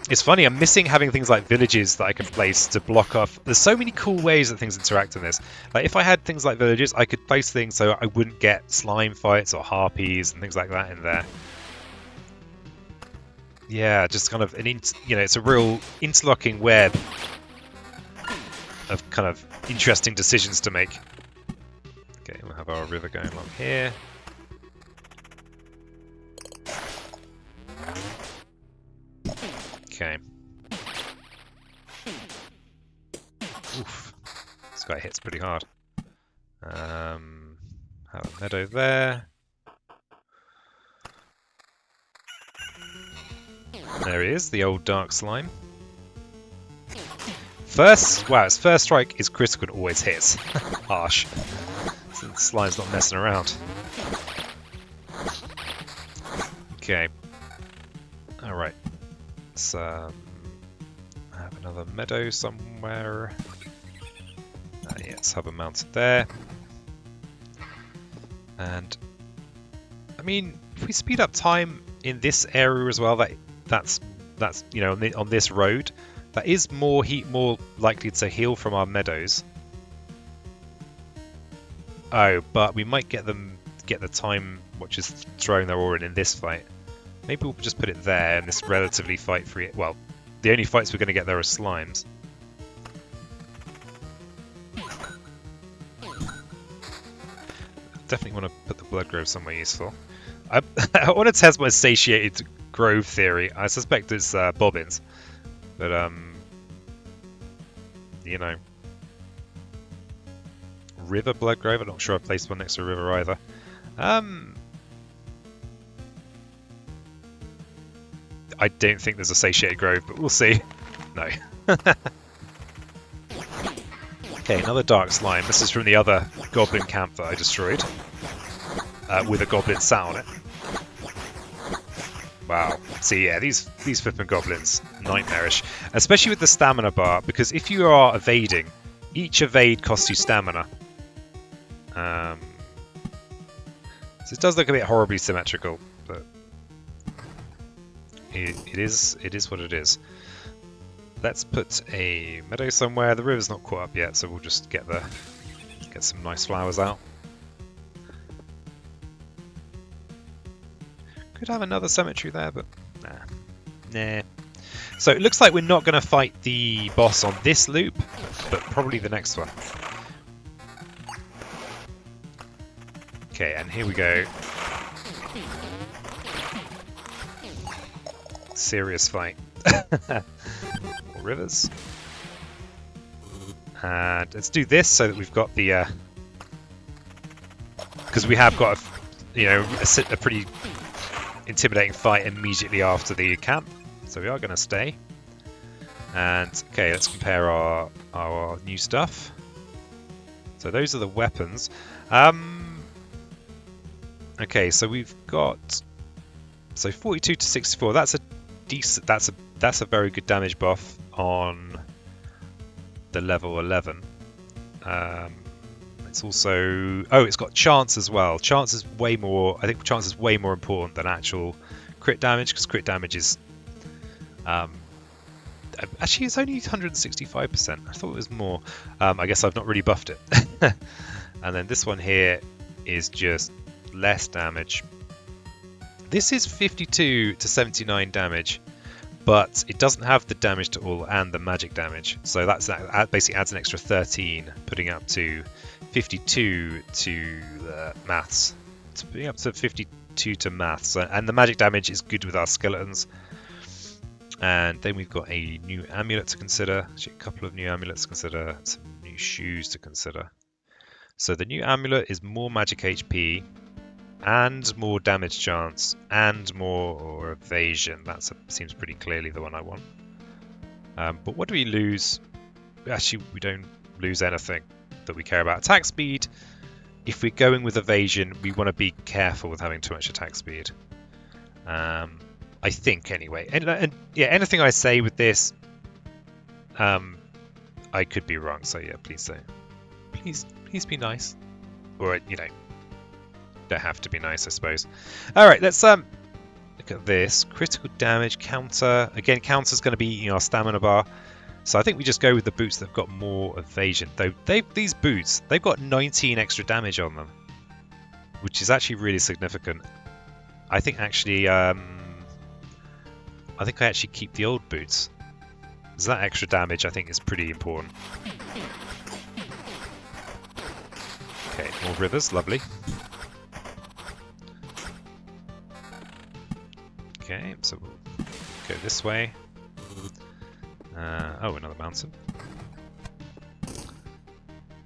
It's funny, I'm missing having things like villages that I can place to block off. There's so many cool ways that things interact in this. Like, if I had things like villages, I could place things so I wouldn't get slime fights or harpies and things like that in there. Yeah, just kind of it's a real interlocking web of kind of interesting decisions to make. Okay, we'll have our river going along here. Okay. Oof. This guy hits pretty hard. Have a meadow there. There he is, the old dark slime. Its first strike is critical and always hits. Harsh. Since slime's not messing around. Okay. Alright. Let's have another meadow somewhere. Yeah, let's have a mountain there. And I mean, if we speed up time in this area as well, that's on this road, that is more likely to heal from our meadows. Oh, but we might get the time watchers throwing their ore in this fight. Maybe we'll just put it there in this relatively fight-free... Well, the only fights we're going to get there are slimes. Definitely want to put the blood grove somewhere useful. I want to test my satiated grove theory. I suspect it's bobbins. But, river blood grove? I'm not sure I've placed one next to a river either. I don't think there's a satiated grove, but we'll see. No. Okay, another dark slime. This is from the other goblin camp that I destroyed. With a goblin sat on it. Wow. See, yeah, these flippin' goblins, nightmarish. Especially with the stamina bar, because if you are evading, each evade costs you stamina. So it does look a bit horribly symmetrical, but it is what it is. Let's put a meadow somewhere. The river's not caught up yet, so we'll just get some nice flowers out. Could have another cemetery there, but nah. So it looks like we're not going to fight the boss on this loop, but probably the next one. Okay, and here we go. Serious fight. More rivers. And let's do this so that we've got the because we have got a pretty intimidating fight immediately after the camp, so we are going to stay. And okay, let's compare our new stuff. So those are the weapons. Okay, so we've got 42 to 64. That's a decent. That's a very good damage buff on the level 11. It's also it's got chance as well. Chance is way more. I think chance is way more important than actual crit damage, because crit damage is actually it's only 165%. I thought it was more. I guess I've not really buffed it. And then this one here is just less damage. This is 52 to 79 damage, but it doesn't have the damage to all and the magic damage. So that basically adds an extra 13, putting up to 52 to maths. Putting up to 52 to maths. And the magic damage is good with our skeletons. And then we've got a new amulet to consider. Actually, a couple of new amulets to consider. Some new shoes to consider. So the new amulet is more magic HP, and more damage chance, and more evasion. That seems pretty clearly the one I want. But what do we lose? Actually, we don't lose anything that we care about. Attack speed. If we're going with evasion, we want to be careful with having too much attack speed. I think anyway. And yeah, anything I say with this, I could be wrong. So yeah, please say, please be nice, or don't have to be nice, I suppose. All right, let's look at this critical damage counter. Again, counter's going to be our stamina bar. So I think we just go with the boots that've got more evasion. Though these boots, they've got 19 extra damage on them, which is actually really significant. I think actually, I actually keep the old boots. Because that extra damage, I think, is pretty important. Okay, more rivers, lovely. Okay, so we'll go this way. Oh, another mountain.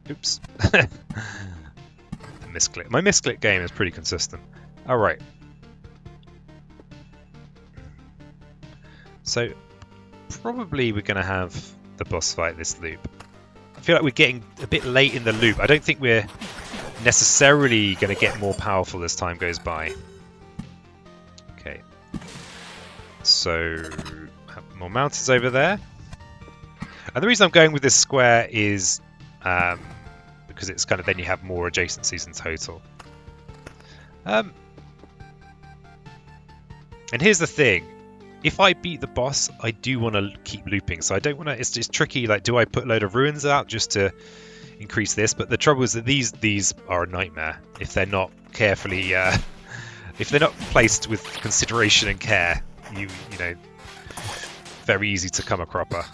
Oops. The misclick. My misclick game is pretty consistent. Alright. So, probably we're going to have the boss fight this loop. I feel like we're getting a bit late in the loop. I don't think we're necessarily going to get more powerful as time goes by. Okay. So, have more mountains over there. And the reason I'm going with this square is because it's kind of then you have more adjacencies in total. And here's the thing. If I beat the boss, I do want to keep looping. So I don't want to... It's just tricky. Like, do I put a load of ruins out just to increase this? But the trouble is that these are a nightmare if they're not carefully... if they're not placed with consideration and care. You know... Very easy to come a cropper.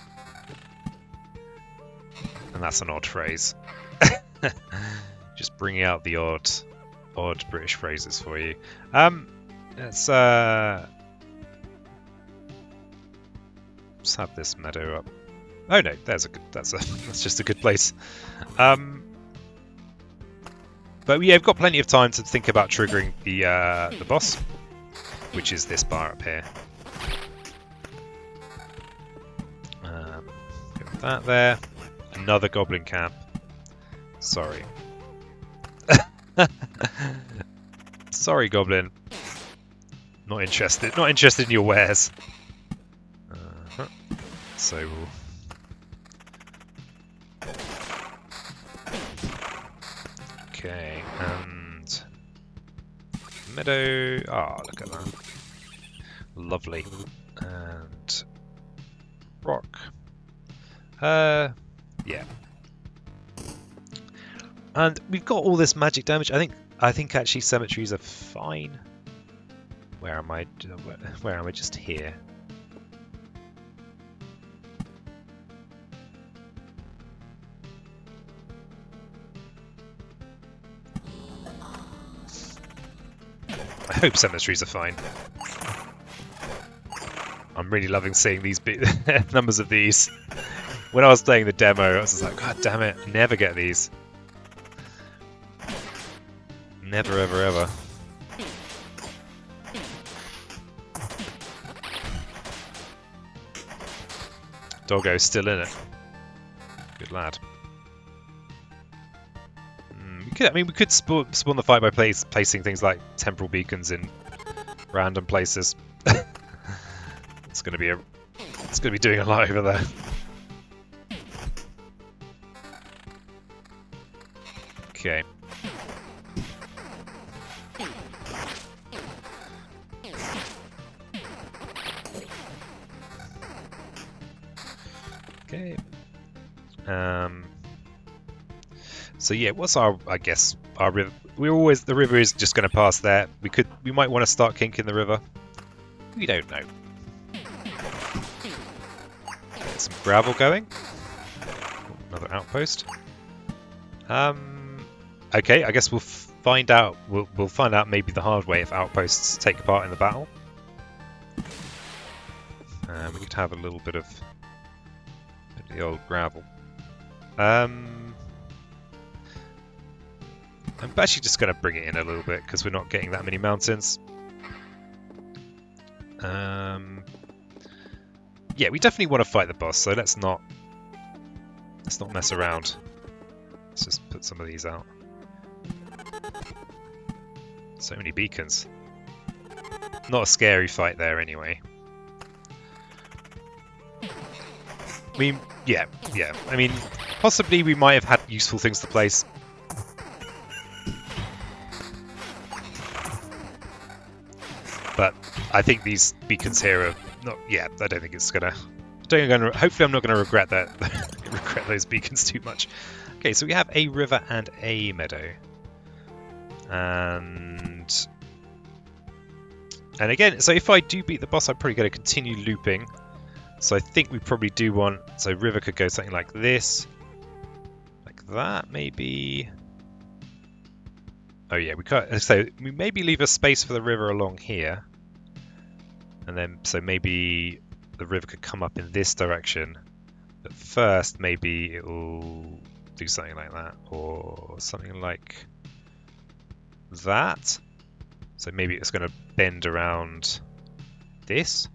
And that's an odd phrase. Just bringing out the odd British phrases for you. Let's have this meadow up. Oh no, that's just a good place. But yeah, we've got plenty of time to think about triggering the boss, which is this bar up here. Get that there. Another goblin camp. Sorry. Sorry, goblin. Not interested. Not interested in your wares. So we'll... Okay, and... Meadow... Ah, look at that. Lovely. And... Rock. Yeah. And we've got all this magic damage. I think actually cemeteries are fine. Where am I? Where am I? Just here. I hope cemeteries are fine. I'm really loving seeing these numbers of these. When I was playing the demo, I was just like, God damn it, never get these. Never, ever, ever. Doggo's still in it. Good lad. We could spawn the fight by placing things like temporal beacons in random places. It's gonna be doing a lot over there. Okay. Okay. So yeah, what's our river? The river is just going to pass there. We might want to start kinking the river. We don't know. Get some gravel going. Another outpost. Okay, I guess we'll find out. We'll find out maybe the hard way if outposts take part in the battle. We could have a little bit of the old gravel. I'm actually just going to bring it in a little bit because we're not getting that many mountains. Yeah, we definitely want to fight the boss, so let's not mess around. Let's just put some of these out. So many beacons. Not a scary fight there anyway. I mean, yeah. I mean, possibly we might have had useful things to place. But I think these beacons here are not. Yeah, I don't think it's gonna. Hopefully, I'm not gonna regret that. Regret those beacons too much. Okay, so we have a river and a meadow, and again, so if I do beat the boss, I'm probably going to continue looping. So I think we probably do want. So river could go something like this, like that, maybe. Oh yeah, we can't. So we maybe leave a space for the river along here, and then so maybe the river could come up in this direction. But first, maybe it will do something like that, or something like that. So maybe it's going to bend around this.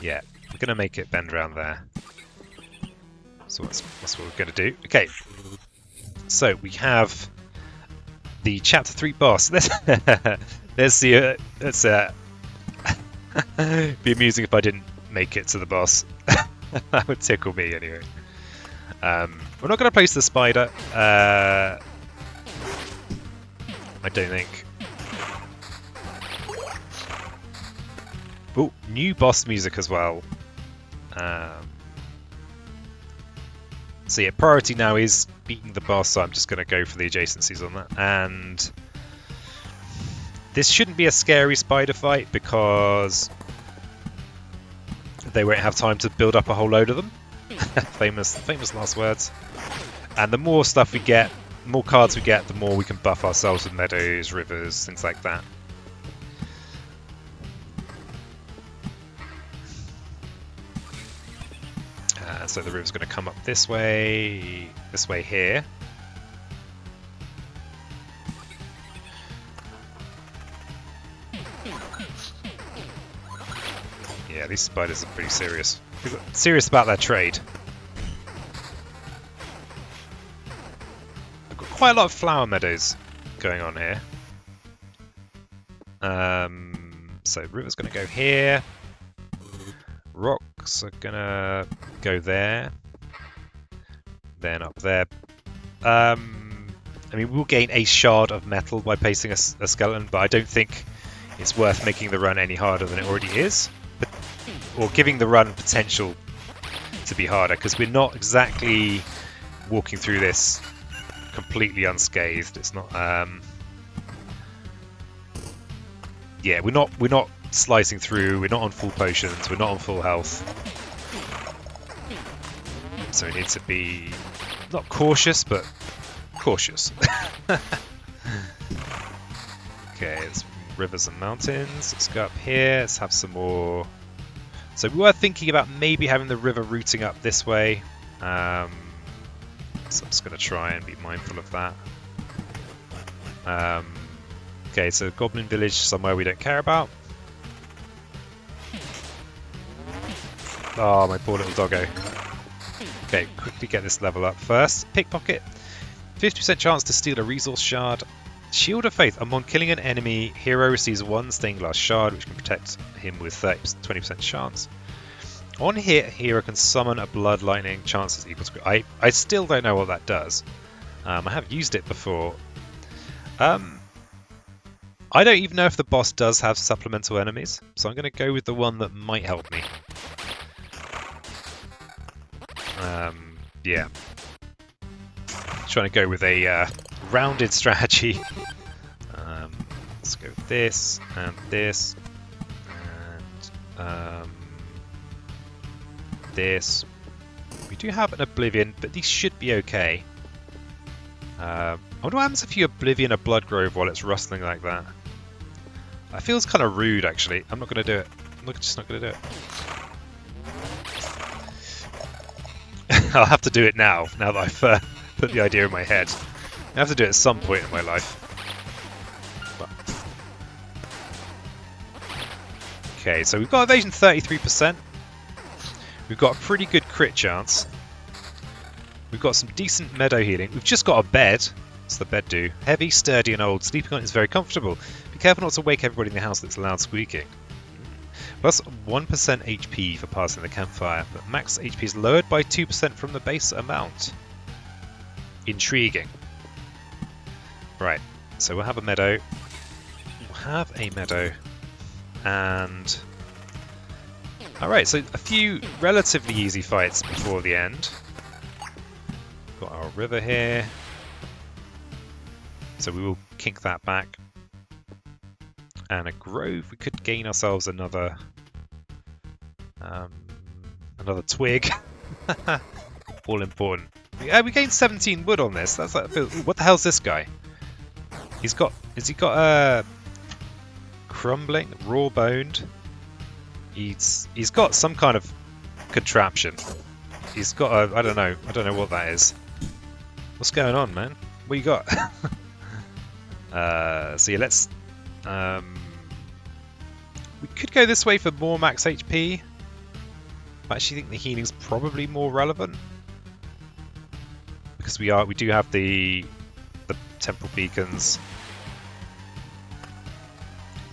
Yeah, we're going to make it bend around there. So that's what we're going to do. Okay, so we have the Chapter 3 boss. There's the. Be amusing if I didn't make it to the boss. That would tickle me anyway. We're not going to place the spider. I don't think. Oh, new boss music as well. So yeah, priority now is beating the boss, so I'm just going to go for the adjacencies on that. And this shouldn't be a scary spider fight because they won't have time to build up a whole load of them. famous last words. And the more stuff we get, the more cards we get, the more we can buff ourselves with meadows, rivers, things like that. So the river's going to come up this way here. Yeah, these spiders are pretty serious. Serious about their trade. I've got quite a lot of flower meadows going on here. So river's going to go here. Rocks are going to go there. Then up there. I mean, we'll gain a shard of metal by placing a skeleton, but I don't think it's worth making the run any harder than it already is. Or giving the run potential to be harder, because we're not exactly walking through this completely unscathed. It's not. Yeah, we're not slicing through. We're not on full potions. We're not on full health. So we need to be not cautious, but cautious. Okay, there's rivers and mountains. Let's go up here. Let's have some more. So we were thinking about maybe having the river routing up this way. So I'm just going to try and be mindful of that. Okay, so Goblin Village somewhere we don't care about. Oh, my poor little doggo. Okay, quickly get this level up first. Pickpocket. 50% chance to steal a resource shard. Shield of Faith. Upon killing an enemy, hero receives 1 stained glass shard, which can protect him with 20% chance. On hit, hero can summon a blood lightning. Chances equals. I still don't know what that does. I have used it before. I don't even know if the boss does have supplemental enemies, so I'm going to go with the one that might help me. Yeah. Trying to go with a rounded strategy. Let's go with this and this and this. We do have an Oblivion, but these should be okay. I wonder what happens if you Oblivion a Blood Grove while it's rustling like that. That feels kind of rude, actually. I'm not going to do it. I'm just not going to do it. I'll have to do it now that I've put the idea in my head. I have to do it at some point in my life. Okay, so we've got evasion 33%. We've got a pretty good crit chance. We've got some decent meadow healing. We've just got a bed. What's the bed do? Heavy, sturdy and old. Sleeping on it is very comfortable. Be careful not to wake everybody in the house that's loud squeaking. Plus 1% HP for passing the campfire, but max HP is lowered by 2% from the base amount. Intriguing. Right, so we'll have a meadow. We'll have a meadow. And... Alright, so a few relatively easy fights before the end. Got our river here. So we will kink that back. And a grove, we could gain ourselves another twig. All important. We gained 17 wood on this. That's like, what the hell's this guy? Has he got crumbling, raw boned? He's got some kind of contraption. He's got I don't know what that is. What's going on, man? What you got? So yeah, let's. We could go this way for more max HP. I actually think the healing's probably more relevant because we do have the temple beacons.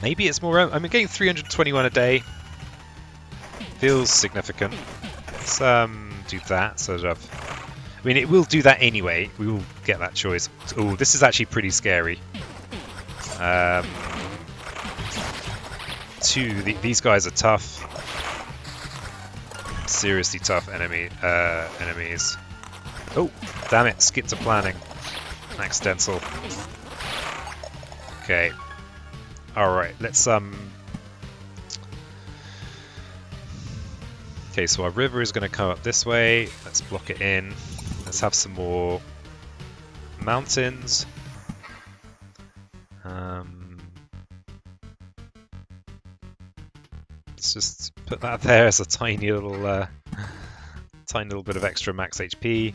Maybe it's more. I'm getting 321 a day. Feels significant. Let's do that sort of. I mean, it will do that anyway. We will get that choice. Oh, this is actually pretty scary. These guys are tough. Seriously tough enemies. Oh, damn it! Skipped to planning. Max stencil. Okay. All right. Let's Okay, so our river is going to come up this way. Let's block it in. Let's have some more mountains. Let's just put that there as a tiny little bit of extra max HP.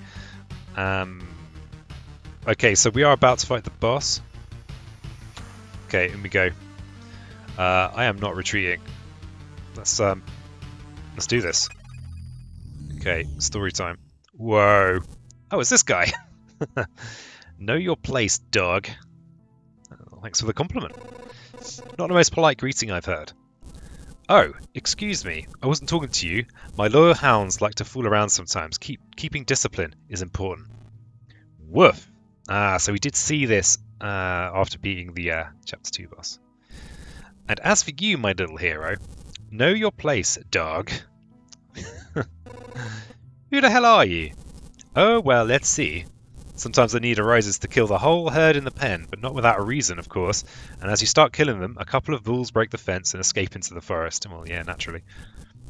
Okay, so we are about to fight the boss. Okay, in we go. I am not retreating. Let's do this. Okay, story time. Whoa. Oh, it's this guy. Know your place, dog. Thanks for the compliment. Not the most polite greeting I've heard. Oh, excuse me. I wasn't talking to you. My loyal hounds like to fool around sometimes. Keeping discipline is important. Woof. Ah, so we did see this after beating the Chapter 2 boss. And as for you, my little hero, know your place, dog. Who the hell are you? Oh, well, let's see. Sometimes the need arises to kill the whole herd in the pen, but not without a reason, of course. And as you start killing them, a couple of bulls break the fence and escape into the forest. Well, yeah, naturally.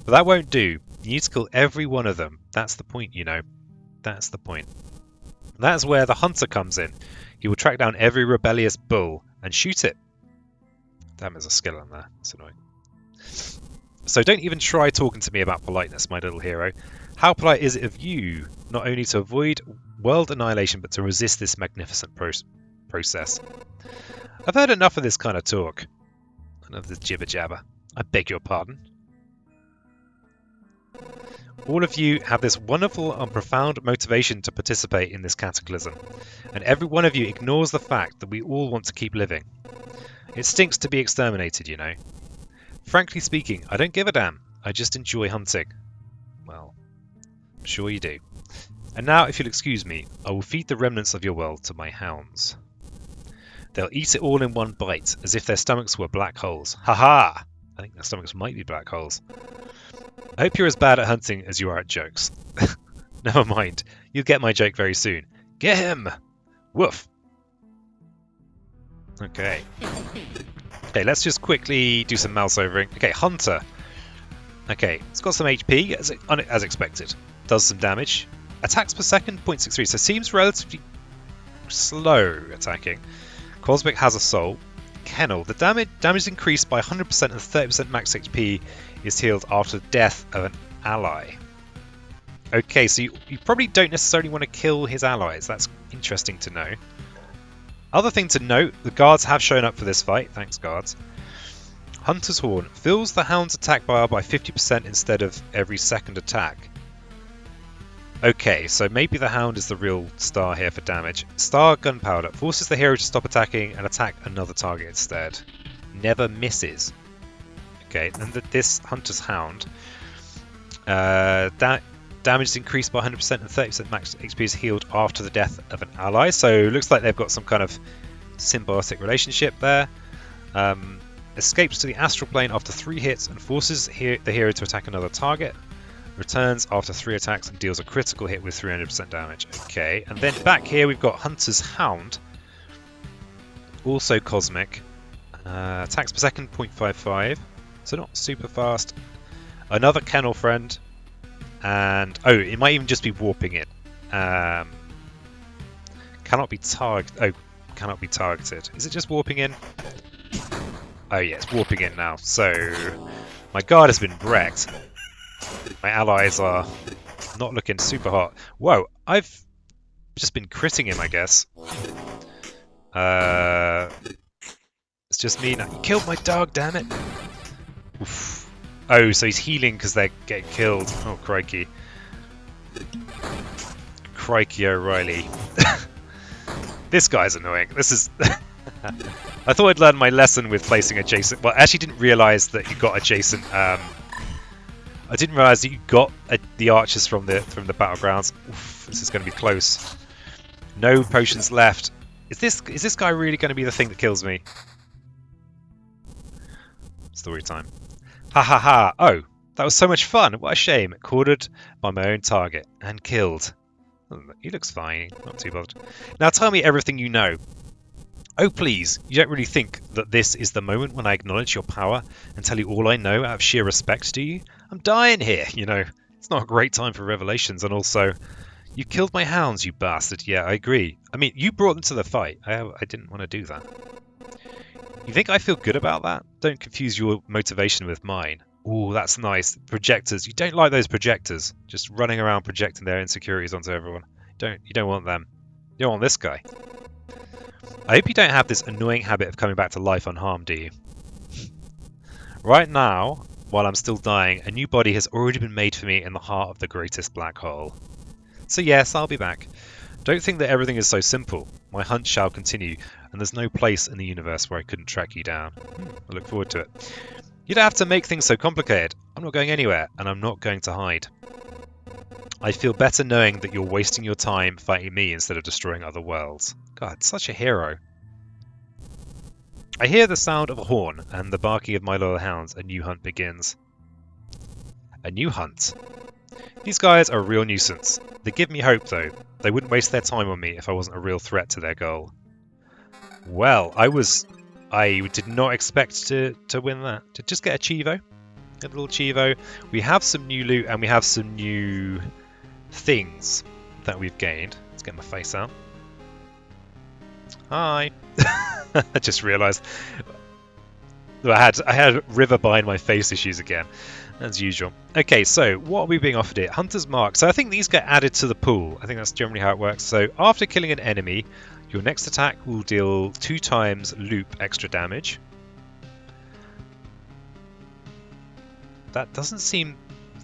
But that won't do. You need to kill every one of them. That's the point, you know. That's the point. That's where the hunter comes in. He will track down every rebellious bull and shoot it. Damn, there's a skill on there. That's annoying. So don't even try talking to me about politeness, my little hero. How polite is it of you not only to avoid world annihilation, but to resist this magnificent process. I've heard enough of this kind of talk. Enough of this jibber jabber. I beg your pardon. All of you have this wonderful and profound motivation to participate in this cataclysm, and every one of you ignores the fact that we all want to keep living. It stinks to be exterminated, you know. Frankly speaking, I don't give a damn. I just enjoy hunting. Well, I'm sure you do. And now, if you'll excuse me, I will feed the remnants of your world to my hounds. They'll eat it all in one bite, as if their stomachs were black holes. Ha-ha! I think their stomachs might be black holes. I hope you're as bad at hunting as you are at jokes. Never mind. You'll get my joke very soon. Get him! Woof! Okay. Okay, let's just quickly do some mouse overing. Okay, Hunter. Okay, it's got some HP, as expected. Does some damage. Attacks per second, 0.63, so seems relatively slow attacking. Cosmic has a soul. Kennel. The damage is increased by 100% and 30% max HP is healed after the death of an ally. Okay, so you probably don't necessarily want to kill his allies. That's interesting to know. Other thing to note, the guards have shown up for this fight. Thanks, guards. Hunter's Horn. Fills the hound's attack bar by 50% instead of every second attack. Okay, so maybe the hound is the real star here for damage. Star Gunpowder. Forces the hero to stop attacking and attack another target instead. Never misses. Okay, and this Hunter's Hound. Damage is increased by 100% and 30% max HP is healed after the death of an ally. So it looks like they've got some kind of symbiotic relationship there. Escapes to the astral plane after 3 hits and forces the hero to attack another target. Returns after 3 attacks and deals a critical hit with 300% damage. Okay, and then back here we've got Hunter's Hound. Also cosmic. Attacks per second, 0.55. So not super fast. Another kennel friend. And, oh, it might even just be warping it. Cannot be targeted. Is it just warping in? Oh yeah, it's warping in now. So, my guard has been wrecked. My allies are not looking super hot. Whoa, I've just been critting him, I guess. It's just me now. You killed my dog, damn it. Oof. Oh, so he's healing because they're getting killed. Oh, crikey. Crikey O'Reilly. This guy's annoying. This is... I thought I'd learned my lesson with placing adjacent... Well, I actually didn't realise that you got adjacent... I didn't realise that you got the archers from the battlegrounds. Oof, this is going to be close. No potions left. Is this guy really going to be the thing that kills me? Story time. Ha ha ha! Oh, that was so much fun. What a shame. Cornered by my own target and killed. Oh, he looks fine. Not too bothered. Now tell me everything you know. Oh please, you don't really think that this is the moment when I acknowledge your power and tell you all I know out of sheer respect to you? I'm dying here, you know. It's not a great time for revelations, and also, you killed my hounds, you bastard. Yeah, I agree. I mean, you brought them to the fight. I didn't want to do that. You think I feel good about that? Don't confuse your motivation with mine. Ooh, that's nice. Projectors. You don't like those projectors. Just running around projecting their insecurities onto everyone. You don't want them. You don't want this guy. I hope you don't have this annoying habit of coming back to life unharmed, do you? Right now, while I'm still dying, a new body has already been made for me in the heart of the greatest black hole. So yes, I'll be back. Don't think that everything is so simple. My hunt shall continue, and there's no place in the universe where I couldn't track you down. I look forward to it. You don't have to make things so complicated. I'm not going anywhere, and I'm not going to hide. I feel better knowing that you're wasting your time fighting me instead of destroying other worlds. God, such a hero. I hear the sound of a horn and the barking of my loyal hounds. A new hunt begins. A new hunt? These guys are a real nuisance. They give me hope, though. They wouldn't waste their time on me if I wasn't a real threat to their goal. Well, I did not expect to win that. To just get a Chivo. A little Chivo. We have some new loot and we have some new things that we've gained. Let's get my face out. Hi. I just realised I had River behind my face issues again, as usual. Okay, so what are we being offered here? Hunter's Mark. So I think these get added to the pool. I think that's generally how it works. So after killing an enemy, Your next attack will deal 2 times loop extra damage. That doesn't seem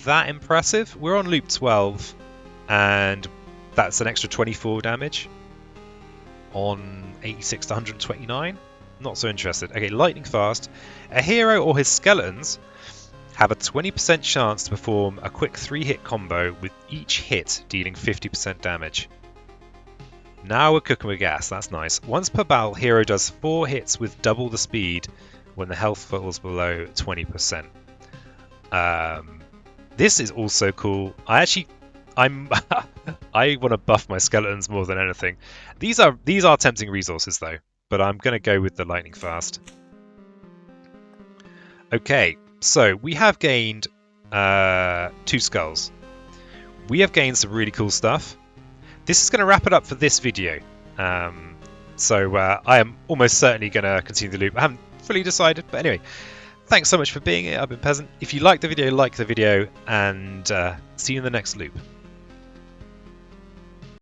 that impressive. We're on loop 12, and that's an extra 24 damage on 86 to 129. Not so interested. Okay, lightning fast. A hero or his skeletons have a 20% chance to perform a quick 3-hit combo with each hit dealing 50% damage. Now we're cooking with gas, that's nice. Once per battle, hero does 4 hits with double the speed when the health falls below 20%. This is also cool. I want to buff my skeletons more than anything. These are tempting resources though, but I'm going to go with the lightning fast. Okay, so we have gained 2 skulls. We have gained some really cool stuff. This is going to wrap it up for this video. So I am almost certainly going to continue the loop. I haven't fully decided, but anyway. Thanks so much for being here. I've been Peasant. If you like the video, and see you in the next loop.